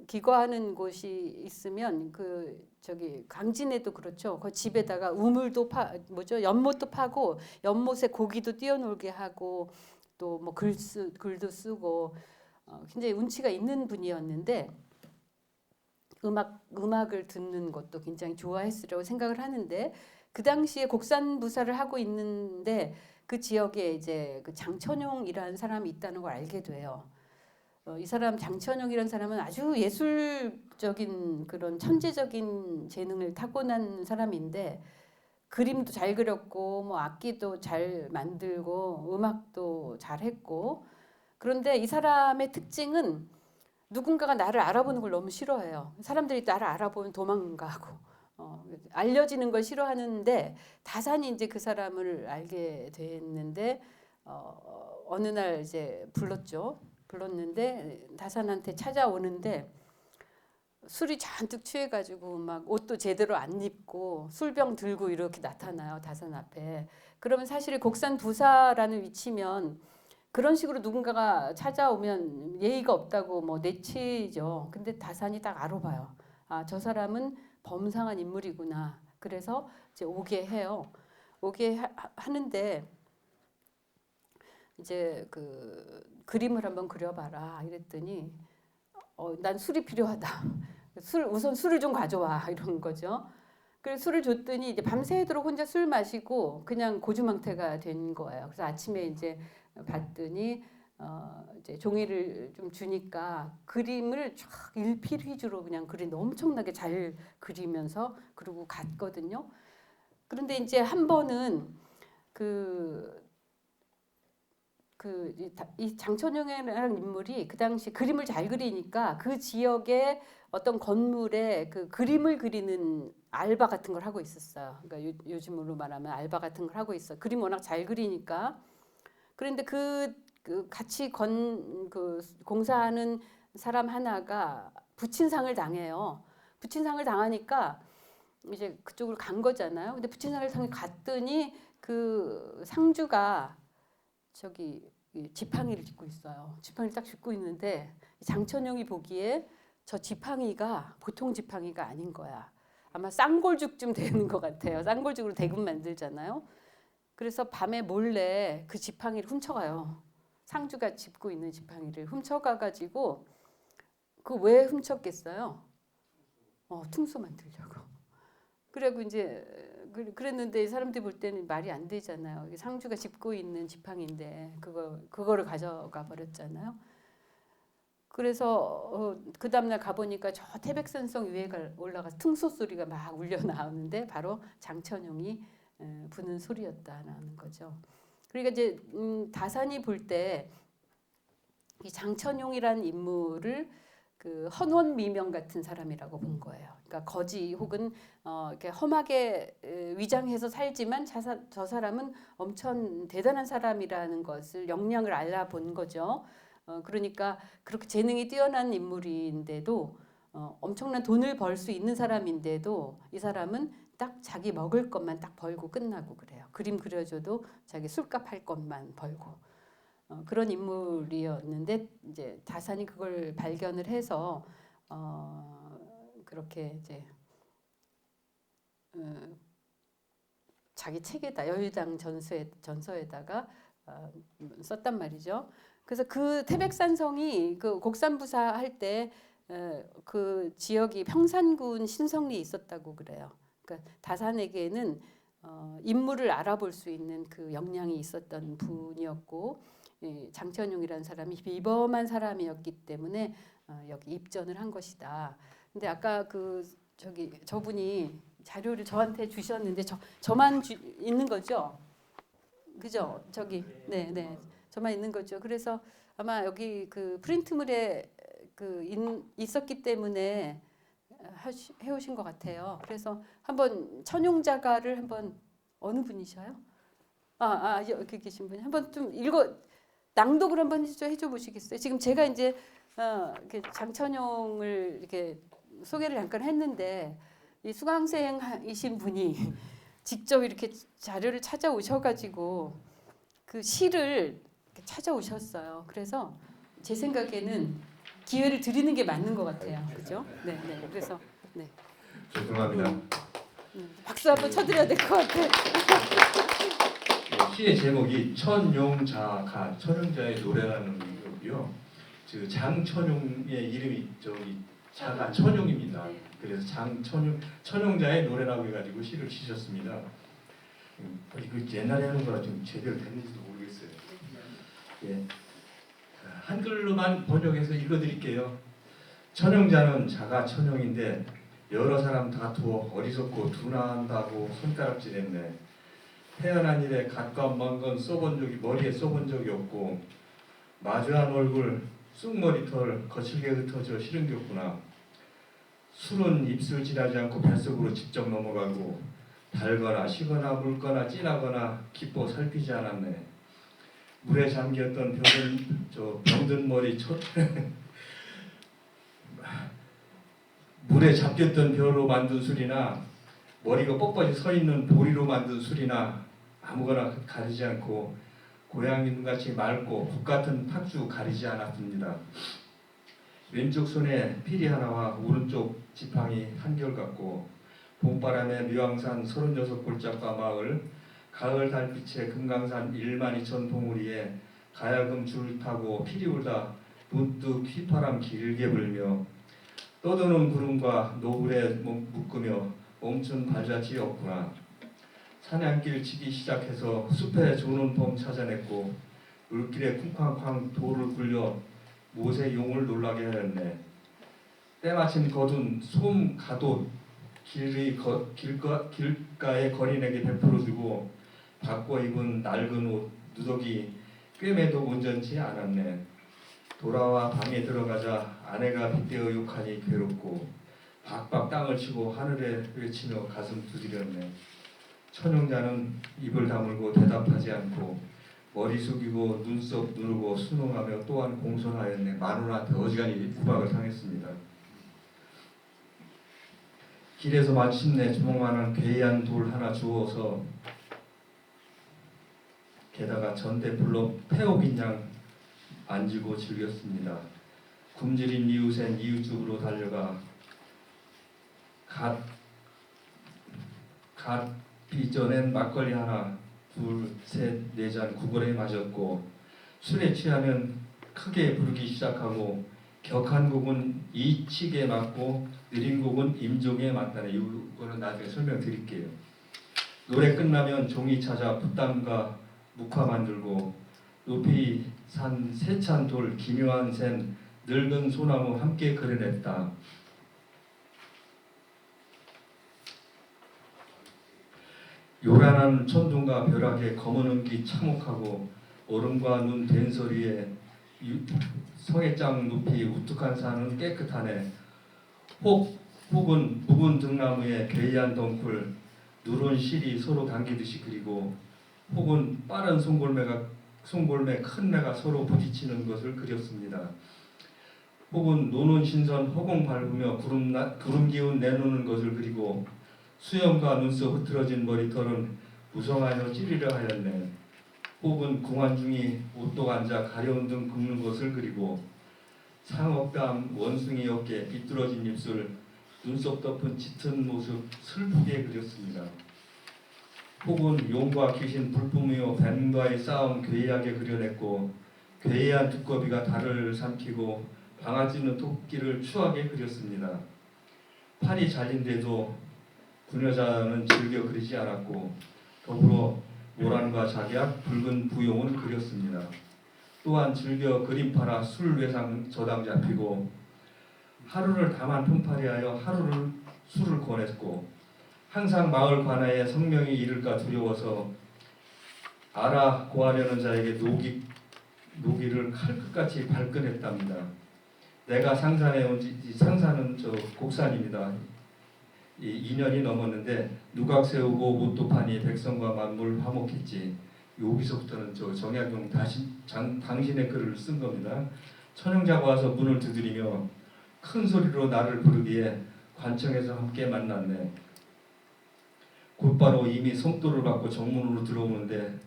기거하는 곳이 있으면 그 저기 강진에도 그렇죠. 그 집에다가 우물도 연못도 파고 연못에 고기도 띄워놀게 하고 또 뭐 글도 쓰고 굉장히 운치가 있는 분이었는데 음악을 듣는 것도 굉장히 좋아했으라고 생각을 하는데 그 당시에 곡산부사를 하고 있는데 그 지역에 이제 그 장천용이라는 사람이 있다는 걸 알게 돼요. 이 사람 장천용이라는 사람은 아주 예술적인 그런 천재적인 재능을 타고난 사람인데 그림도 잘 그렸고 뭐 악기도 잘 만들고 음악도 잘했고 그런데 이 사람의 특징은 누군가가 나를 알아보는 걸 너무 싫어해요. 사람들이 나를 알아보면 도망가고 알려지는 걸 싫어하는데 다산이 이제 그 사람을 알게 됐는데 어느 날 이제 불렀는데 다산한테 찾아오는데 술이 잔뜩 취해가지고 막 옷도 제대로 안 입고 술병 들고 이렇게 나타나요. 다산 앞에. 그러면 사실 곡산 부사라는 위치면 그런 식으로 누군가가 찾아오면 예의가 없다고 뭐 내치죠. 근데 다산이 딱 알아봐요. 아, 저 사람은 범상한 인물이구나. 그래서 이제 오게 해요. 오게 하는데 이제 그 그림을 한번 그려봐라 이랬더니 난 술이 필요하다. 우선 술을 좀 가져와 이런 거죠. 그래서 술을 줬더니 이제 밤새도록 혼자 술 마시고 그냥 고주망태가 된 거예요. 그래서 아침에 이제 봤더니 이제 종이를 좀 주니까 그림을 쫙 일필휘주로 그냥 그림 엄청나게 잘 그리면서 그러고 갔거든요. 그런데 이제 한 번은 이 장천용이라는 인물이 그 당시 그림을 잘 그리니까 그 지역의 어떤 건물에 그 그림을 그리는 알바 같은 걸 하고 있었어요. 그러니까 요즘으로 말하면 알바 같은 걸 하고 있어. 그림 워낙 잘 그리니까. 그런데 그 같이 공사하는 사람 하나가 부친상을 당해요. 부친상을 당하니까 이제 그쪽으로 간 거잖아요. 근데 부친상을 갔더니 그 상주가 저기 지팡이를 짚고 있어요. 지팡이를 딱 짚고 있는데 장천용이 보기에 저 지팡이가 보통 지팡이가 아닌 거야. 아마 쌍골죽쯤 되는 것 같아요. 쌍골죽으로 대금 만들잖아요. 그래서 밤에 몰래 그 지팡이를 훔쳐가요. 상주가 짚고 있는 지팡이를 훔쳐가가지고 그 왜 훔쳤겠어요? 퉁소 만들려고. 그리고 이제 그랬는데 사람들이 볼 때는 말이 안 되잖아요. 상주가 짚고 있는 지팡이인데 그거를 가져가 버렸잖아요. 그래서 그 다음날 가보니까 저 태백산성 위에가 올라가서 퉁소 소리가 막 울려 나오는데 바로 장천용이 부는 소리였다라는 거죠. 그러니까 이제 다산이 볼 때 이 장천용이라는 인물을 그 헌원미명 같은 사람이라고 본 거예요. 그러니까 거지 혹은 이렇게 험하게 위장해서 살지만 저 사람은 엄청 대단한 사람이라는 것을 역량을 알아본 거죠. 그러니까 그렇게 재능이 뛰어난 인물인데도 엄청난 돈을 벌 수 있는 사람인데도 이 사람은 딱 자기 먹을 것만 딱 벌고 끝나고 그래요. 그림 그려줘도 자기 술값 할 것만 벌고. 그런 인물이었는데 이제 다산이 그걸 발견을 해서 그렇게 이제 자기 책에다 여유당 전서에다가 썼단 말이죠. 그래서 그 태백산성이 그 곡산부사 할 때 그 지역이 평산군 신성리에 있었다고 그래요. 그러니까 다산에게는 인물을 알아볼 수 있는 그 역량이 있었던 분이었고 장천용이라는 사람이 비범한 사람이었기 때문에 여기 입전을 한 것이다. 근데 아까 저분이 자료를 저한테 주셨는데 저만 있는 거죠? 그죠? 네, 저만 있는 거죠. 그래서 아마 여기 그 프린트물에 있었기 때문에 해오신 것 같아요. 그래서 한번 천용자가를 한번 어느 분이셔요? 여기 계신 분이 한번 좀 낭독을 한번 해줘 보시겠어요? 지금 제가 이제 이렇게 장천용을 이렇게 소개를 잠깐 했는데 이 수강생이신 분이 직접 이렇게 자료를 찾아오셔가지고 그 시를 찾아오셨어요. 그래서 제 생각에는 기회를 드리는 게 맞는 것 같아요. 그죠? 네. 그래서 네. 죄송합니다. 박수 한번 쳐드려야 될 것 같아요. 시의 제목이 천용자가 천용자의 노래라는 거고요. 장천용의 이름이 자가 천용입니다. 그래서 천용자의 노래라고 해가지고 시를 지셨습니다. 이거 옛날에 하는 거라 좀 제대로 됐는지도 모르겠어요. 예. 한글로만 번역해서 읽어드릴게요. 천용자는 자가 천용인데 여러 사람 다투어 어리석고 둔한다고 손가락질했네. 태어난 이래 갓과 먼건 머리에 써본 적이 없고 마주한 얼굴 쑥머리털 거칠게 흩어져 싫은 게 없구나. 술은 입술 지나지 않고 뱃속으로 직접 넘어가고 달거나 시거나 묽거나 진하거나 기뻐 살피지 않았네. 물에 잠겼던 병든 머리 물에 잡혔던 벼로 만든 술이나 머리가 뻣뻣이 서 있는 보리로 만든 술이나 아무거나 가리지 않고 고양이 눈같이 맑고 국 같은 팥주 가리지 않았습니다. 왼쪽 손에 피리 하나와 오른쪽 지팡이 한결 같고 봄바람에 묘항산 36골짜기 마을 가을 달빛에 금강산 12,000 봉우리에 가야금 줄 타고 피리 울다 문득 휘파람 길게 불며 떠도는 구름과 노을에 묶으며 멈춘 발자취 없구나. 사냥길 치기 시작해서 숲에 조는 봄 찾아냈고 물길에 쿵쾅쾅 돌을 굴려 못의 용을 놀라게 하였네. 때마침 거둔 솜 가옷 길가의 거린에게 베풀어주고 바꿔 입은 낡은 옷 누더기 꿰매도 온전치 않았네. 돌아와 방에 들어가자 아내가 빗대어 욕하니 괴롭고 박박 땅을 치고 하늘에 외치며 가슴 두드렸네. 천용자는 입을 다물고 대답하지 않고 머리 숙이고 눈썹 누르고 순응하며 또한 공손하였네. 마누라한테 어지간히 구박을 당했습니다. 길에서 마침내 주먹만한 괴이한 돌 하나 주워서 게다가 전대불로 패옥인 양 앉고 즐겼습니다. 굶주린 이웃엔 이웃집으로 달려가 갓 빚어낸 막걸리 하나 둘 셋 네 잔 구걸에 마셨고 술에 취하면 크게 부르기 시작하고 격한 곡은 이치게 맞고 느린 곡은 임종에 맞다네. 이거는 나중에 설명드릴게요. 노래 끝나면 종이 찾아 붓담과 묵화 만들고 높이 산 세찬 돌 기묘한 샘 늙은 소나무 함께 그려냈다. 요란한 천둥과 벼락에 검은 은기 참혹하고 얼음과 눈 된소리에 성애장 높이 우뚝한 산은 깨끗하네. 혹은 묵은 등나무에 괴이한 덩굴 누런 실이 서로 당기듯이 그리고 혹은 빠른 송골매 큰 매가 서로 부딪히는 것을 그렸습니다. 혹은 노는 신선 허공 밟으며 구름 기운 내놓는 것을 그리고 수염과 눈썹 흐트러진 머리털은 무성하여 찌르려 하였네. 혹은 궁한중이 오똑 앉아 가려운 등 긁는 것을 그리고 상어뺨 원숭이 어깨 비뚤어진 입술 눈썹 덮은 짙은 모습 슬프게 그렸습니다. 혹은 용과 귀신 불품이요 뱀과의 싸움 괴이하게 그려냈고 괴이한 두꺼비가 달을 삼키고 방아찌는 토끼를 추하게 그렸습니다. 팔이 잘린데도 부녀자는 즐겨 그리지 않았고 더불어 모란과 작약, 붉은 부용은 그렸습니다. 또한 즐겨 그림파라 술 외상 저당 잡히고 하루를 다만 품팔이하여 하루를 술을 권했고 항상 마을 관아에 성명이 이를까 두려워서 알아 고하려는 자에게 노기를 칼끝같이 발끈했답니다. 내가 상산에 온지 상산은 곡산입니다. 2년이 넘었는데 누각 세우고 못도 파니 백성과 만물 화목했지. 여기서부터는 정약용 당신의 글을 쓴 겁니다. 천형자가 와서 문을 두드리며 큰 소리로 나를 부르기에 관청에서 함께 만났네. 곧바로 이미 송도를 받고 정문으로 들어오는데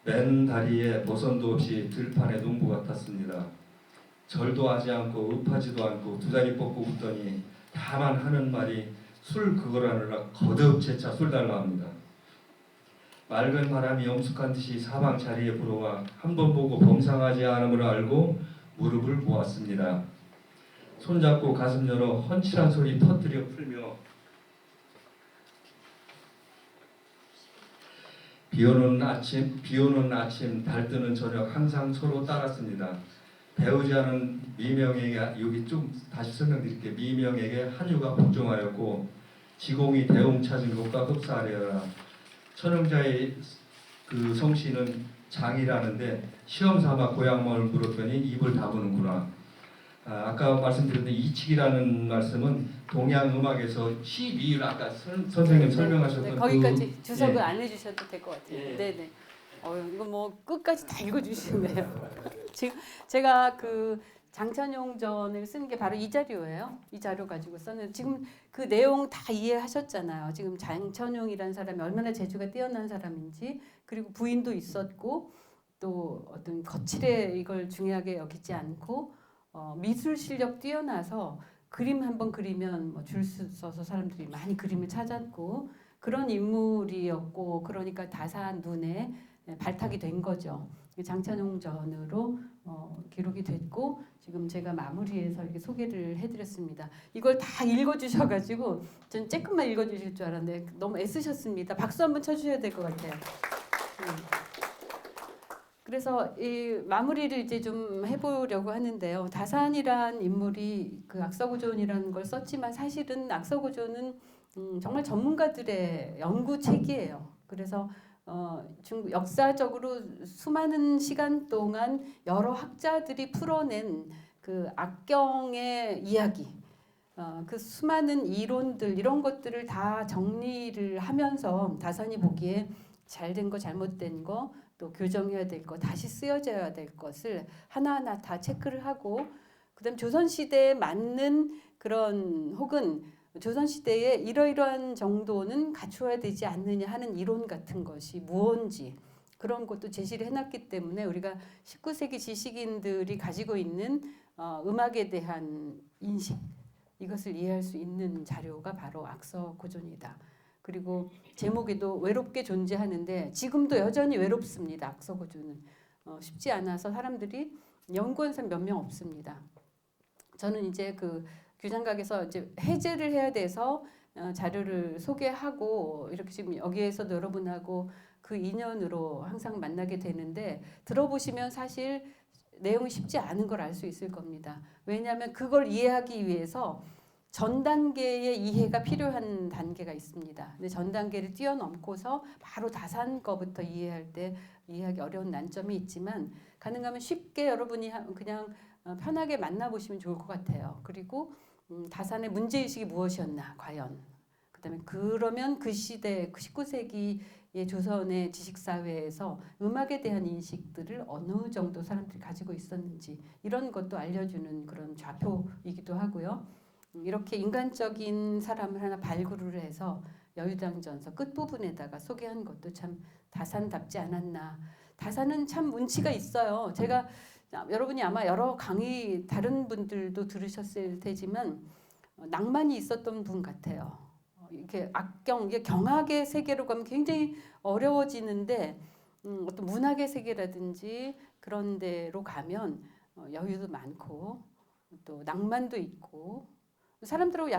맨 다리에 버선도 없이 들판의 농부 같았습니다. 절도 하지 않고 읍하지도 않고 두 다리 뻗고 웃더니 다만 하는 말이 술 그거라느라 거듭 재차 술 달라 합니다. 맑은 바람이 엄숙한 듯이 사방 자리에 불어와 한 번 보고 범상하지 않음을 알고 무릎을 모았습니다. 손잡고 가슴 열어 헌칠한 소리 터뜨려 풀며 비오는 아침 달뜨는 저녁 항상 서로 따랐습니다. 배우지 않은 미명에게 여기 좀 다시 설명드릴게요. 미명에게 한유가 복종하였고 지공이 대웅 찾은 것과 흡사하려라. 천형자의 그 성씨는 장이라는데 시험 삼아 고향마을 물었더니 입을 다무는구나. 아까 말씀드렸던 이칙이라는 말씀은 동양 음악에서 12일 아까 선생님 설명하셨던 네, 거기까지 주석을 예. 안 해주셔도 될 것 같아요. 예. 네네. 이거 뭐 끝까지 다 읽어주시네요. 지금 제가 그 장천용전을 쓴 게 바로 이 자료예요. 이 자료 가지고 썼는데 지금 그 내용 다 이해하셨잖아요. 지금 장천용이라는 사람이 얼마나 재주가 뛰어난 사람인지 그리고 부인도 있었고 또 어떤 거칠에 이걸 중요하게 여기지 않고 미술 실력 뛰어나서 그림 한번 그리면 뭐 줄 서서 사람들이 많이 그림을 찾았고 그런 인물이었고 그러니까 다산 눈에 발탁이 된 거죠. 장천용전으로 기록이 됐고 지금 제가 마무리해서 이렇게 소개를 해드렸습니다. 이걸 다 읽어주셔가지고 전 조금만 읽어주실 줄 알았는데 너무 애쓰셨습니다. 박수 한번 쳐주셔야 될 것 같아요. 그래서 이 마무리를 이제 좀 해보려고 하는데요. 다산이란 인물이 그 악서고존이라는 걸 썼지만 사실은 악서고존은 정말 전문가들의 연구책이에요. 그래서 중국 역사적으로 수많은 시간 동안 여러 학자들이 풀어낸 그 악경의 이야기, 그 수많은 이론들 이런 것들을 다 정리를 하면서 다산이 보기에 잘된 거 잘못된 거 또 교정해야 될 거 다시 쓰여져야 될 것을 하나하나 다 체크를 하고 그다음 조선시대에 맞는 그런 혹은 조선시대에 이러이러한 정도는 갖추어야 되지 않느냐 하는 이론 같은 것이 무언지 그런 것도 제시를 해놨기 때문에 우리가 19세기 지식인들이 가지고 있는 음악에 대한 인식 이것을 이해할 수 있는 자료가 바로 악서고존이다. 그리고 제목에도 외롭게 존재하는데 지금도 여전히 외롭습니다. 악서고존은 쉽지 않아서 사람들이 연구한 사람 몇 명 없습니다. 저는 이제 그 규장각에서 이제 해제를 해야 돼서 자료를 소개하고 이렇게 지금 여기에서도 여러분하고 그 인연으로 항상 만나게 되는데 들어보시면 사실 내용이 쉽지 않은 걸 알 수 있을 겁니다. 왜냐하면 그걸 이해하기 위해서 전 단계의 이해가 필요한 단계가 있습니다. 근데 전 단계를 뛰어넘고서 바로 다산 거부터 이해할 때 이해하기 어려운 난점이 있지만 가능하면 쉽게 여러분이 그냥 편하게 만나보시면 좋을 것 같아요. 그리고 다산의 문제의식이 무엇이었나 과연. 그다음에 그러면 그 시대 그 19세기의 조선의 지식사회에서 음악에 대한 인식들을 어느 정도 사람들이 가지고 있었는지 이런 것도 알려주는 그런 좌표이기도 하고요. 이렇게 인간적인 사람을 하나 발굴을 해서 여유당전서 끝부분에다가 소개한 것도 참 다산답지 않았나. 다산은 참 운치가 있어요. 제가 여러분이 아마 여러 강의 다른 분들도 들으셨을 테지만 낭만이 있었던 분 같아요. 이렇게 악경, 이게 경악의 세계로 가면 굉장히 어려워지는데 어떤 문학의 세계라든지 그런 데로 가면 여유도 많고 또 낭만도 있고 사람들하고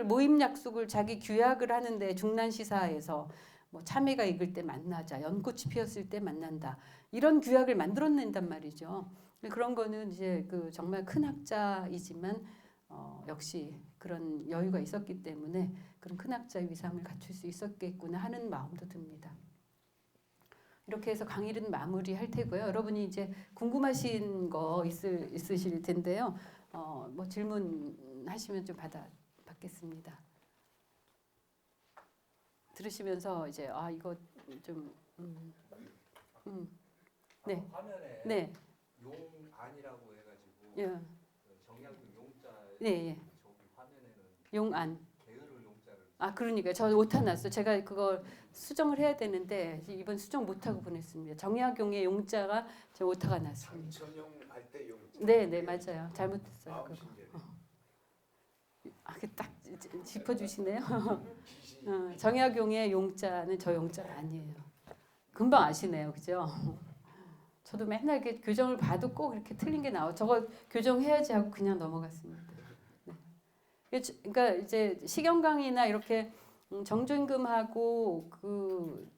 모임 약속을 자기 규약을 하는데 중난시사에서 뭐 참외가 익을 때 만나자, 연꽃이 피었을 때 만난다 이런 규약을 만들어낸단 말이죠. 그런 거는 이제 그 정말 큰 학자이지만 역시 그런 여유가 있었기 때문에 그런 큰 학자의 위상을 갖출 수 있었겠구나 하는 마음도 듭니다. 이렇게 해서 강의는 마무리할 테고요. 여러분이 이제 궁금하신 거 있으실 텐데요. 뭐 질문하시면 좀 받겠습니다. 들으시면서 이제 이거 좀 네. 화면에 네. 용안이라고 해가지고 예. 정약용 용자 네. 저기 화면에는 용안. 게으를 용자를 그러니까 저 오타 났어. 제가 그걸 수정을 해야 되는데 이번 수정 못하고 보냈습니다. 정약용의 용자가 저 오타가 났습니다. 장천용 알때 용자. 네, 맞아요. 잘못했어요. 마음 그거. 신기해. 딱 짚어주시네요. 정약용의 용자는 저 용자가 아니에요. 금방 아시네요, 그죠? 저도 맨날 이렇게 교정을 봐도 꼭 이렇게 틀린 게 나와. 저거 교정해야지 하고 그냥 넘어갔습니다. 네. 그러니까 이제 시경강이나 이렇게 정조임금하고 그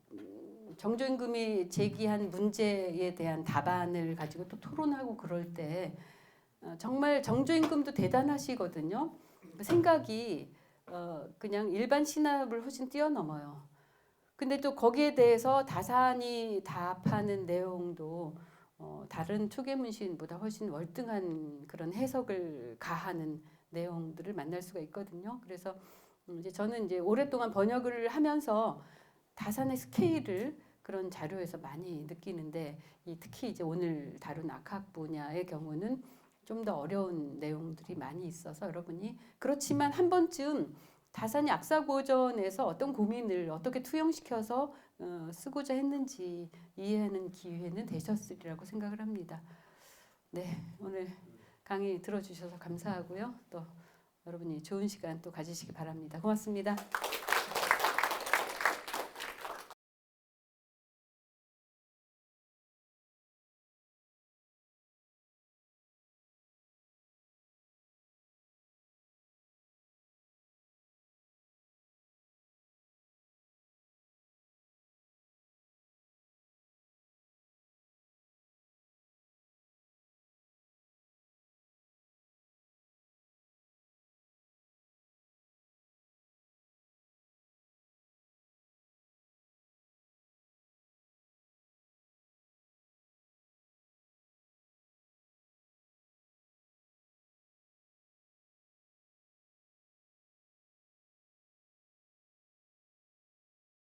정조임금이 제기한 문제에 대한 답안을 가지고 또 토론하고 그럴 때 정말 정조임금도 대단하시거든요. 생각이 그냥 일반 신압을 훨씬 뛰어넘어요. 근데 또 거기에 대해서 다산이 답하는 내용도 다른 초계문신보다 훨씬 월등한 그런 해석을 가하는 내용들을 만날 수가 있거든요. 그래서 이제 저는 이제 오랫동안 번역을 하면서 다산의 스케일을 그런 자료에서 많이 느끼는데 특히 이제 오늘 다룬 악학 분야의 경우는 좀 더 어려운 내용들이 많이 있어서 여러분이 그렇지만 한 번쯤 다산이 악사고전에서 어떤 고민을 어떻게 투영시켜서 쓰고자 했는지 이해하는 기회는 되셨으리라고 생각을 합니다. 네, 오늘 강의 들어주셔서 감사하고요. 또 여러분이 좋은 시간 또 가지시기 바랍니다. 고맙습니다.